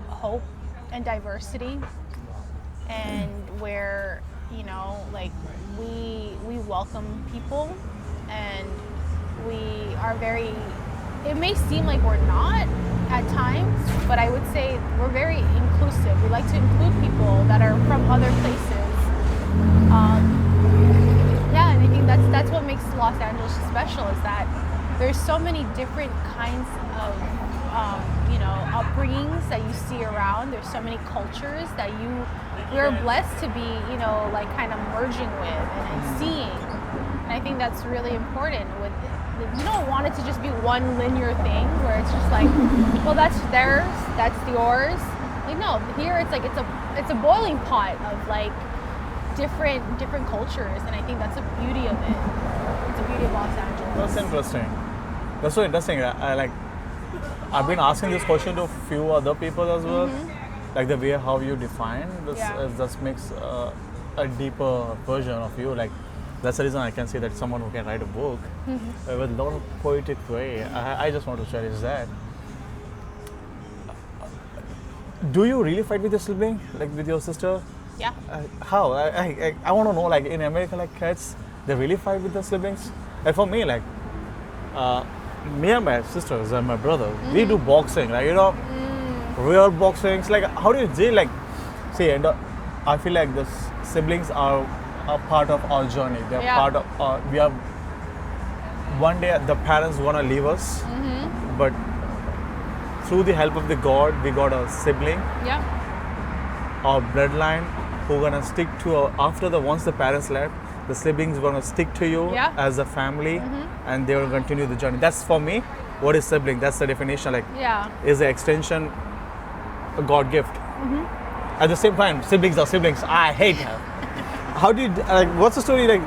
hope and diversity, and where like we welcome people, and we are very, it may seem like we're not at times, but I would say we're very inclusive. We like to include people that are from other places. And I think that's what makes Los Angeles special, is that there's so many different kinds of upbringings that you see around. There's so many cultures that we're blessed to be, like kind of merging with and seeing. And I think that's really important. You don't want it to just be one linear thing where it's just like, well, that's theirs, that's yours. Like no, here it's like it's a boiling pot of like different cultures, and I think that's the beauty of it. It's the beauty of Los Angeles. That's interesting. That's so interesting. I've been asking this question to a few other people as well. Like the way how you define this, just makes a deeper version of you. Like that's the reason I can say that someone who can write a book with a lot of poetic way. I just want to cherish that. Do you really fight with your sibling, like with your sister? Yeah. How? I want to know. Like in America, like kids, they really fight with their siblings. Like for me, like. Me and my sisters and my brother, we do boxing, like real boxing. Like how do you deal? Like, see, and I feel like the siblings are a part of our journey. They're part of we are. One day the parents wanna leave us, but through the help of the God, we got a sibling. Yeah. Our bloodline who gonna stick to once the parents left. The siblings gonna stick to you as a family, and they will continue the journey. That's for me. What is sibling? That's the definition. Like, is the extension a God gift? At the same time, siblings are siblings. I hate her. How do you like? What's the story like?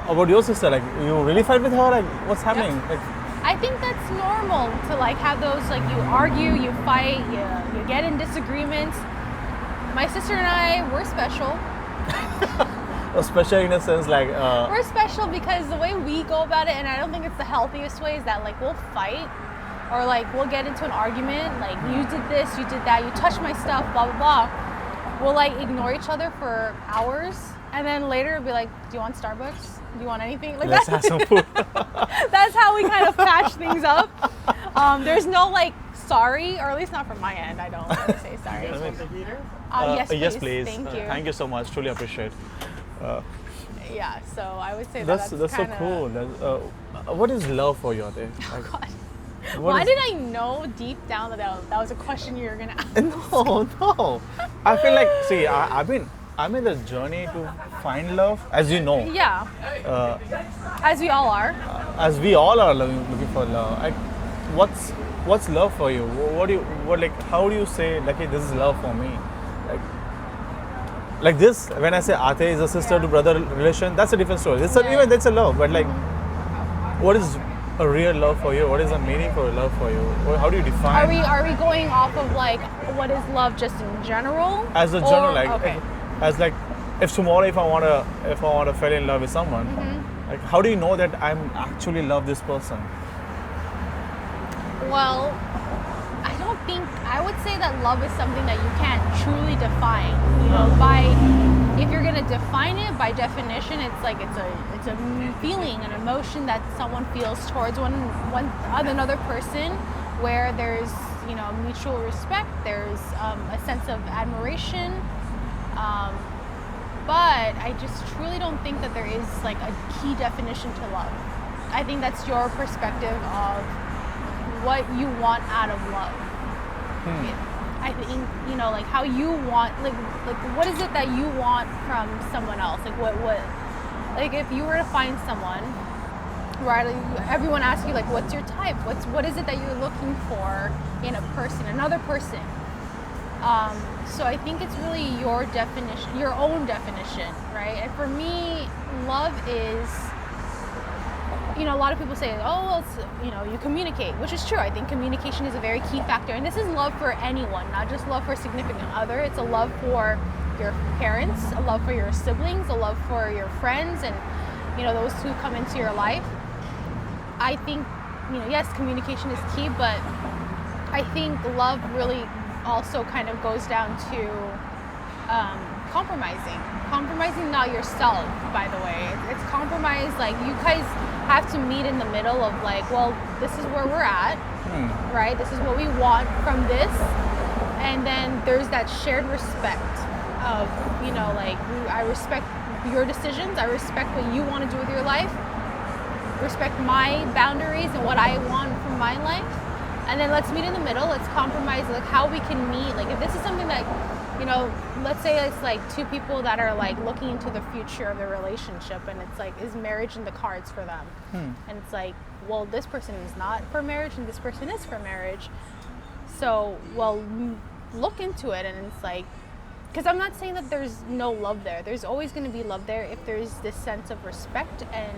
About your sister? Like, you really fight with her? Like, what's happening? Like, I think that's normal to like have those, like you argue, you fight, you get in disagreements. My sister and I, we're special. Special in a sense, like we're special because the way we go about it, and I don't think it's the healthiest way, is that like we'll fight, or like we'll get into an argument, like you did this, you did that, you touched my stuff, blah blah blah. We'll like ignore each other for hours, and then later it'll be like, do you want Starbucks? Do you want anything? Like let's have some food. That's how we kind of patch things up. There's no like sorry, or at least not from my end. I don't want to say sorry. You guys want the heater? Yes, please. Thank you. Thank you so much. Truly appreciate. Yeah, so I would say That's that's so kinda, cool. What is love for you, Ate? Oh God. Why did I know deep down that that was a question you were gonna ask? No. I feel like, see, I'm in the journey to find love, as you know. Yeah. As we all are. As we all are looking for love. What's love for you? How do you say, like, hey, this is love for me? Like this, when I say Ate is a sister to brother relation, that's a different story. Even that's a love, but like, what is a real love for you? What is a meaningful love for you? How do you define? Are we going off of like what is love just in general? As a general, okay. as like, if tomorrow if I wanna fall in love with someone, Like, how do you know that I'm actually love this person? Well, I would say that love is something that you can't truly define. You know, if you're gonna define it by definition, it's like it's a feeling, an emotion that someone feels towards another person, where there's, you know, mutual respect, there's a sense of admiration. But I just truly don't think that there is like a key definition to love. I think that's your perspective of what you want out of love. I think, you know, like how you want, like what is it that you want from someone else? Like what like if you were to find someone, right? Everyone asks you like, what's your type? What is it that you're looking for in a person, another person? So I think it's really your definition, your own definition, right? And for me, love is, you know, a lot of people say, oh, well, it's, you know, you communicate, which is true. I think communication is a very key factor. And this is love for anyone, not just love for a significant other. It's a love for your parents, a love for your siblings, a love for your friends, and, you know, those who come into your life. I think, you know, yes, communication is key, but I think love really also kind of goes down to compromising not yourself, by the way. It's compromise, like you guys have to meet in the middle of like, well, this is where we're at, right? This is what we want from this, and then there's that shared respect of, you know, like I respect your decisions, I respect what you want to do with your life, respect my boundaries and what I want from my life. And then let's meet in the middle, let's compromise, like how we can meet. Like if this is something that, you know, let's say it's like two people that are like looking into the future of their relationship, and it's like, is marriage in the cards for them? And it's like, well, this person is not for marriage and this person is for marriage. So, well, look into it. And it's like, because I'm not saying that there's no love there. There's always going to be love there if there's this sense of respect and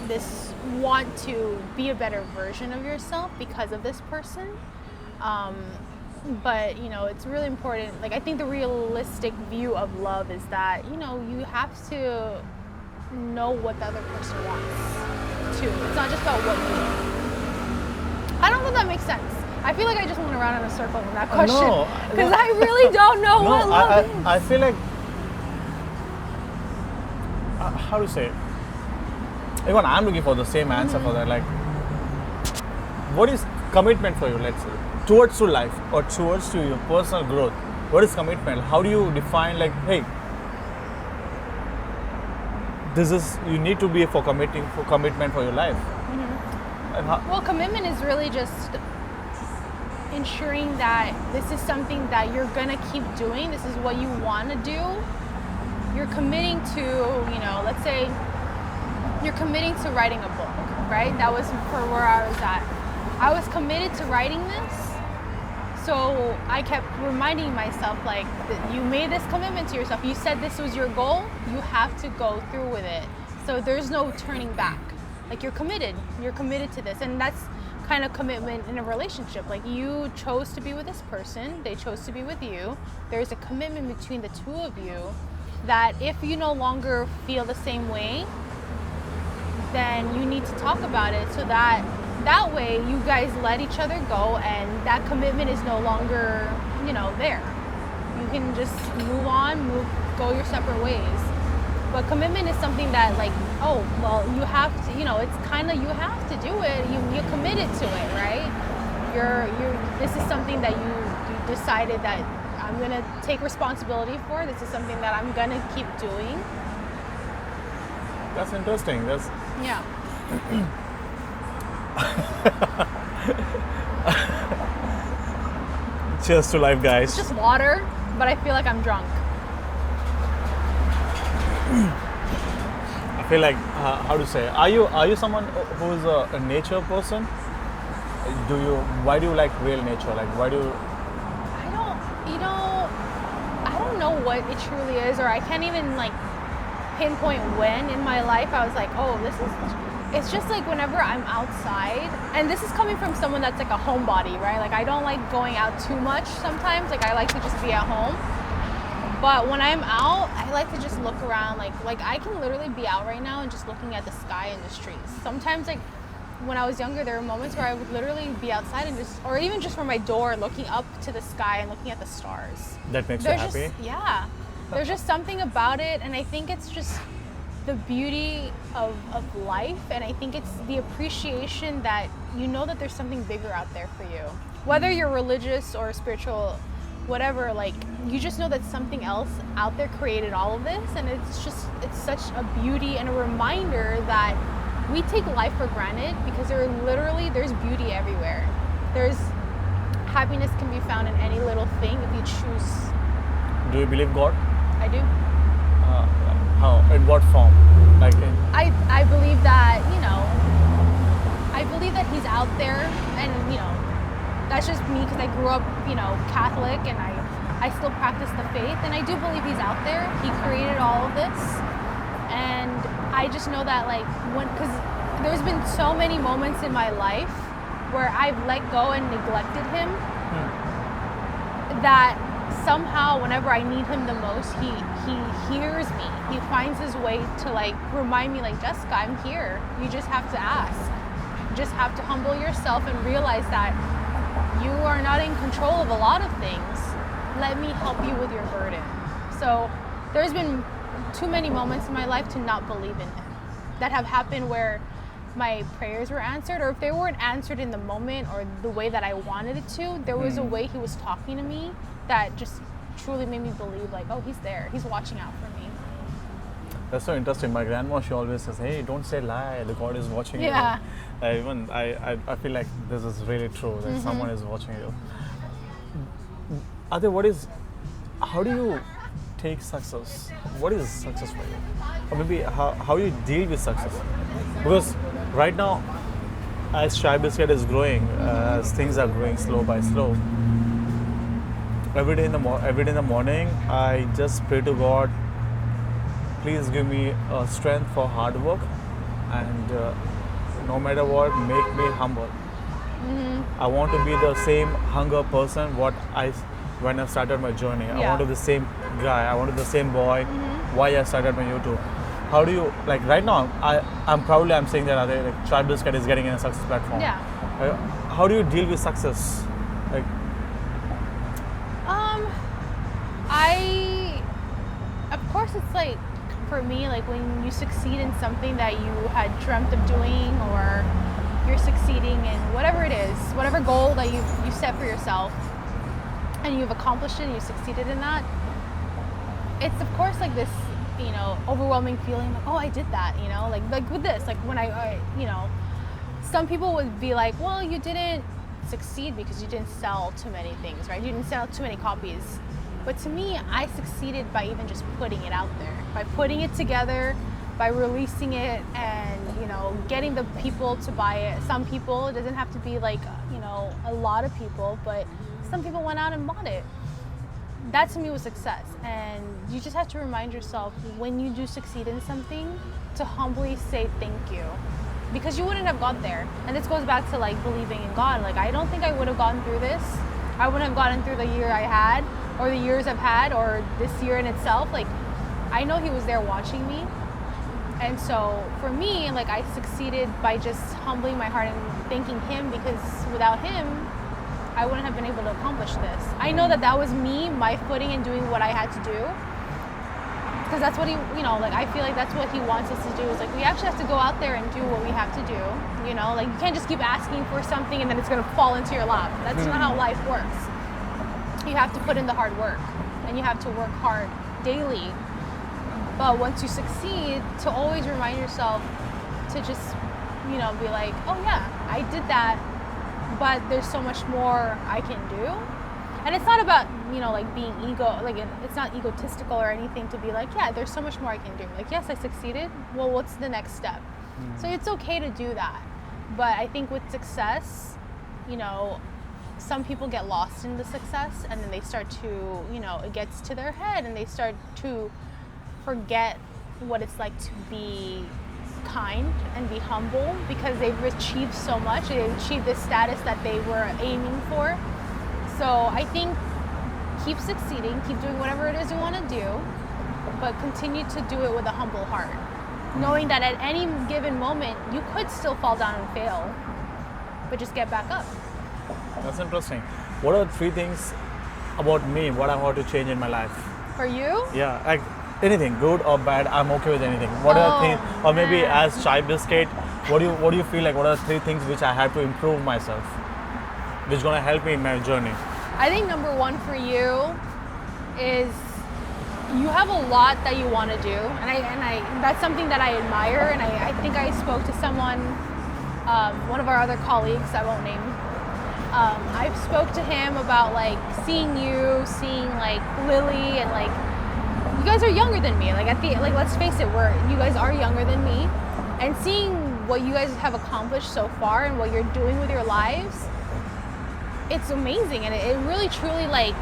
this want to be a better version of yourself because of this person. But, you know, it's really important. Like, I think the realistic view of love is that, you know, you have to know what the other person wants too. It's not just about what you want. I don't know if that makes sense. I feel like I just went around in a circle on that question. Because I really don't know what love is. I feel like, how to say it? Even I'm looking for the same answer for that. Like, what is commitment for you, let's say, towards to life or towards to your personal growth? What is commitment? How do you define, like, hey, this is, you need to be for commitment for your life? And well, commitment is really just ensuring that this is something that you're gonna keep doing. This is what you want to do. You're committing to, you know, let's say you're committing to writing a book, right? That was for where I was at. I was committed to writing this, so I kept reminding myself, like, you made this commitment to yourself. You said this was your goal. You have to go through with it. So there's no turning back. Like, you're committed to this. And that's kind of commitment in a relationship. Like, you chose to be with this person, they chose to be with you. There's a commitment between the two of you that if you no longer feel the same way, then you need to talk about it, so that way you guys let each other go and that commitment is no longer, you know, there. You can just move on, go your separate ways. But commitment is something that, like, oh, well, you have to, you know, it's kind of, you have to do it. You're committed to it, right? This is something that you decided that I'm gonna take responsibility for. This is something that I'm gonna keep doing. That's interesting. Yeah. Cheers to life, guys. It's just water, but I feel like I'm drunk. I feel like, how to say, are you someone who is a nature person? Why do you like real nature? Like, why do you? I don't know what it truly is, or I can't even like pinpoint when in my life I was like, oh, it's just like whenever I'm outside, and this is coming from someone that's like a homebody, right? Like, I don't like going out too much sometimes. Like, I like to just be at home. But when I'm out, I like to just look around. Like I can literally be out right now and just looking at the sky and the streets. Sometimes, like when I was younger, there were moments where I would literally be outside and just, or even just from my door, looking up to the sky and looking at the stars. That makes There's you happy? just, yeah. There's just something about it, and I think it's just the beauty of life, and I think it's the appreciation that you know that there's something bigger out there for you. Whether you're religious or spiritual, whatever, like you just know that something else out there created all of this, and it's such a beauty and a reminder that we take life for granted because there's beauty everywhere. There's happiness can be found in any little thing if you choose. Do you believe God? I do. How? In what form? Like in, I believe that, I believe that he's out there, and, that's just me because I grew up, Catholic, and I still practice the faith, and I do believe he's out there. He created all of this, and I just know that, like, because there's been so many moments in my life where I've let go and neglected him that somehow whenever I need him the most, he hears me. He finds his way to, like, remind me, like, Jessica, I'm here. You just have to ask. You just have to humble yourself and realize that you are not in control of a lot of things. Let me help you with your burden. So there's been too many moments in my life to not believe in him that have happened where my prayers were answered, or if they weren't answered in the moment or the way that I wanted it to, there was a way he was talking to me that just truly made me believe, like, oh, he's there. He's watching out for me. that's so interesting. My grandma, she always says, hey, don't say lie. The God is watching Yeah. you. I feel like this is really true, that someone is watching you. Ade, how do you take success? What is success for you? Or maybe how you deal with success? Because right now, as Chai Biscuit is growing, as things are growing slow by slow, every day in the morning, I just pray to God, please give me strength for hard work, and no matter what, make me humble. I want to be the same hunger person when I started my journey. I Yeah. want to be the same guy. I want to be the same boy. Why I started my YouTube. How do you, like, right now? I'm saying that like Chai Biscuit is getting in a success platform. Yeah. How do you deal with success? Like, Of course, it's like, for me, like when you succeed in something that you had dreamt of doing, or you're succeeding in whatever it is, whatever goal that you set for yourself, and you've accomplished it and you succeeded in that, it's of course like this, overwhelming feeling, like, oh, I did that, like with this, like when I some people would be like, well, you didn't succeed because you didn't sell too many things, right? You didn't sell too many copies. But to me, I succeeded by even just putting it out there, by putting it together, by releasing it, and getting the people to buy it. Some people, it doesn't have to be like a lot of people, but some people went out and bought it. That to me was success. And you just have to remind yourself, when you do succeed in something, to humbly say thank you, because you wouldn't have got there. And this goes back to like believing in God. Like, I don't think I would have gotten through this. I wouldn't have gotten through the year I had, or the years I've had, or this year in itself. Like, I know he was there watching me. And so for me, like, I succeeded by just humbling my heart and thanking him, because without him, I wouldn't have been able to accomplish this. I know that was me, my footing in doing what I had to do. Because that's what he, I feel like that's what he wants us to do. Is like, we actually have to go out there and do what we have to do. Like, you can't just keep asking for something and then it's going to fall into your lap. That's not how life works. You have to put in the hard work, and you have to work hard daily. But once you succeed, to always remind yourself to just, be like, oh yeah, I did that, but there's so much more I can do. And it's not about, like being it's not egotistical or anything to be like, yeah, there's so much more I can do. Like, yes, I succeeded. Well, what's the next step? So it's okay to do that. But I think with success, some people get lost in the success, and then they start to, it gets to their head, and they start to forget what it's like to be kind and be humble, because they've achieved so much. They've achieved this status that they were aiming for. So I think keep succeeding, keep doing whatever it is you want to do, but continue to do it with a humble heart, knowing that at any given moment you could still fall down and fail, but just get back up. That's interesting. What are 3 things about me what I want to change in my life? For you, Yeah, like anything, good or bad, I'm okay with anything. What are the things, or maybe man. as Chai Biscuit, what do you feel like? What are the 3 things which I have to improve myself, which gonna help me in my journey? I think number 1 for you is you have a lot that you want to do, and I that's something that I admire, and I think I spoke to someone, one of our other colleagues, I won't name. I spoke to him about like seeing like Lily, and like you guys are younger than me. Like let's face it, you guys are younger than me, and seeing what you guys have accomplished so far and what you're doing with your lives, it's amazing, and it really truly like,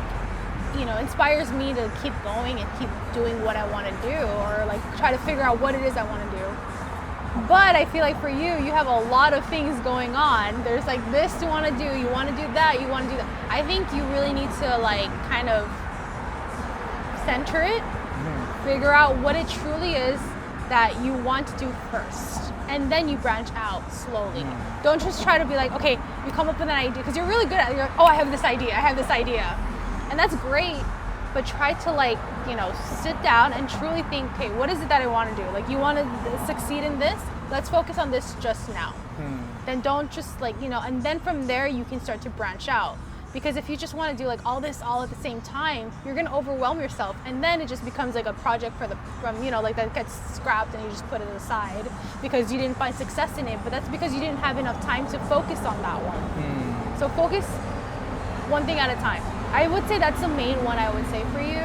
you know, inspires me to keep going and keep doing what I want to do, or like try to figure out what it is I want to do. But I feel like for you have a lot of things going on. There's like this you want to do, you want to do that, you want to do that. I think you really need to like kind of center it, figure out what it truly is that you want to do first, and then you branch out slowly. Don't just try to be like, okay, you come up with an idea, because you're really good at it. You're like, oh, I have this idea. And that's great, but try to like, you know, sit down and truly think, okay, what is it that I want to do? Like, you want to succeed in this? Let's focus on this just now. Then don't just like, you know, and then from there you can start to branch out. Because if you just want to do like all this all at the same time, you're going to overwhelm yourself, and then it just becomes like a project from, you know, like that gets scrapped and you just put it aside because you didn't find success in it. But that's because you didn't have enough time to focus on that one. So focus one thing at a time. I would say that's the main one I would say for you.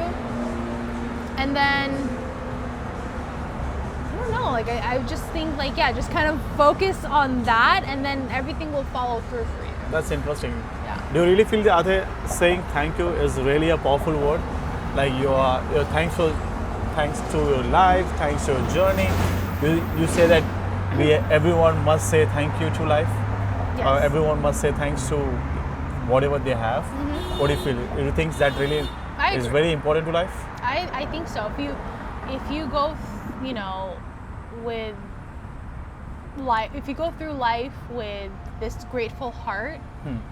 And then, I don't know, like I just think like, yeah, just kind of focus on that, and then everything will follow through for you. That's interesting. Yeah. Do you really feel the other saying thank you is really a powerful word? Like you're thankful, thanks to your life, thanks to your journey. You say that everyone must say thank you to life. Yes. Everyone must say thanks to whatever they have. What do you feel? Do you think that really I is agree. very important to life? I think so. If you go, you know, with life, if you go through life with this grateful heart,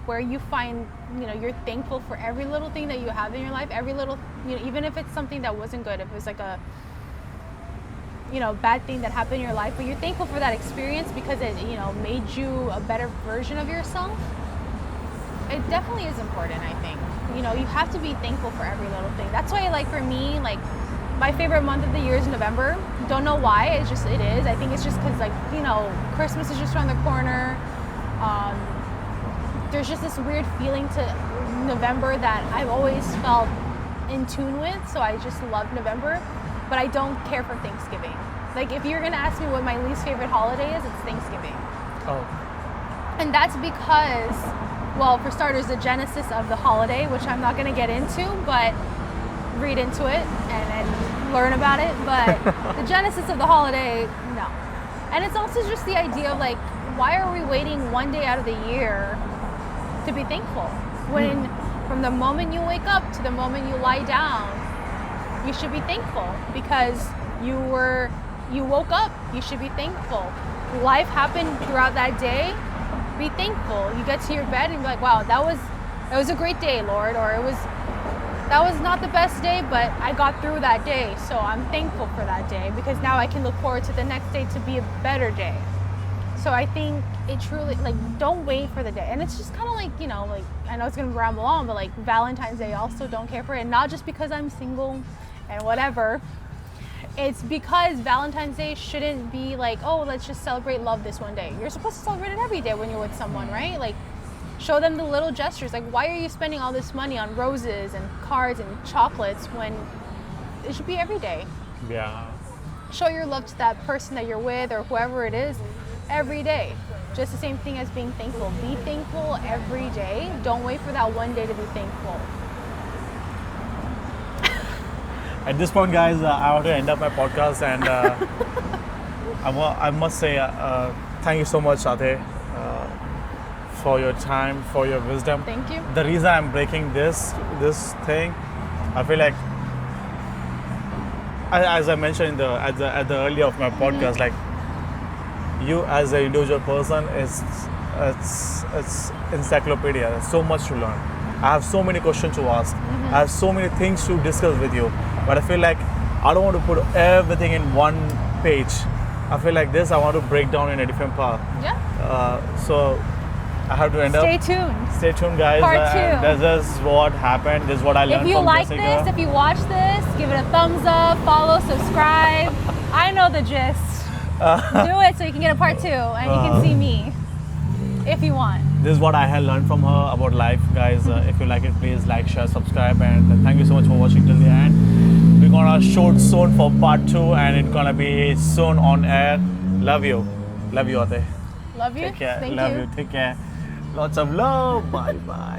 where you find, you know, you're thankful for every little thing that you have in your life, every little, you know, even if it's something that wasn't good, if it's like a, you know, bad thing that happened in your life, but you're thankful for that experience because it, you know, made you a better version of yourself. It definitely is important, I think. You know, you have to be thankful for every little thing. That's why, like, for me, like, my favorite month of the year is November. Don't know why, it is. I think it's just because, like, you know, Christmas is just around the corner. There's just this weird feeling to November that I've always felt in tune with, so I just love November. But I don't care for Thanksgiving. Like, if you're gonna ask me what my least favorite holiday is, it's Thanksgiving. Oh. And that's because, well, for starters, the genesis of the holiday, which I'm not going to get into, but read into it and learn about it. But the genesis of the holiday, no. And it's also just the idea of like, why are we waiting one day out of the year to be thankful? When from the moment you wake up to the moment you lie down, you should be thankful because you woke up, you should be thankful. Life happened throughout that day. Be thankful. You get to your bed and be like, wow, that was a great day, Lord, or that was not the best day, but I got through that day, so I'm thankful for that day because now I can look forward to the next day to be a better day. So I think it truly, like, don't wait for the day. And it's just kind of like, you know, like, I know it's gonna ramble on, but like Valentine's Day, also don't care for it. And not just because I'm single and whatever. It's because Valentine's Day shouldn't be like, oh, let's just celebrate love this one day. You're supposed to celebrate it every day when you're with someone, right? Like, show them the little gestures. Like, why are you spending all this money on roses and cards and chocolates when it should be every day? Yeah. Show your love to that person that you're with or whoever it is every day. Just the same thing as being thankful. Be thankful every day. Don't wait for that one day to be thankful. At this point, guys, I want to end up my podcast, and I must say thank you so much, Ate, for your time, for your wisdom. Thank you. The reason I'm breaking this thing I feel like, as I mentioned in at the earlier of my podcast, like you as an individual person is it's encyclopedia. There's so much to learn. I have so many questions to ask. I have so many things to discuss with you. But I feel like I don't want to put everything in one page. I feel like this I want to break down in a different part. Yeah. So I have to end Stay up. tuned. Stay tuned, guys. Part two. This is what happened. This is what I learned If you from like Jessica. this, if you watch this, give it a thumbs up, follow, subscribe. I know the gist. Do it so you can get a part 2 and you can see me if you want. This is what I have learned from her about life, guys. If you like it, please like, share, subscribe, and thank you so much for watching till the end. We're gonna shoot soon for part 2, and it's gonna be soon on air. Love you, Ate. Love you. Take care. Thank Love you. you. Take care. Lots of love. Bye bye.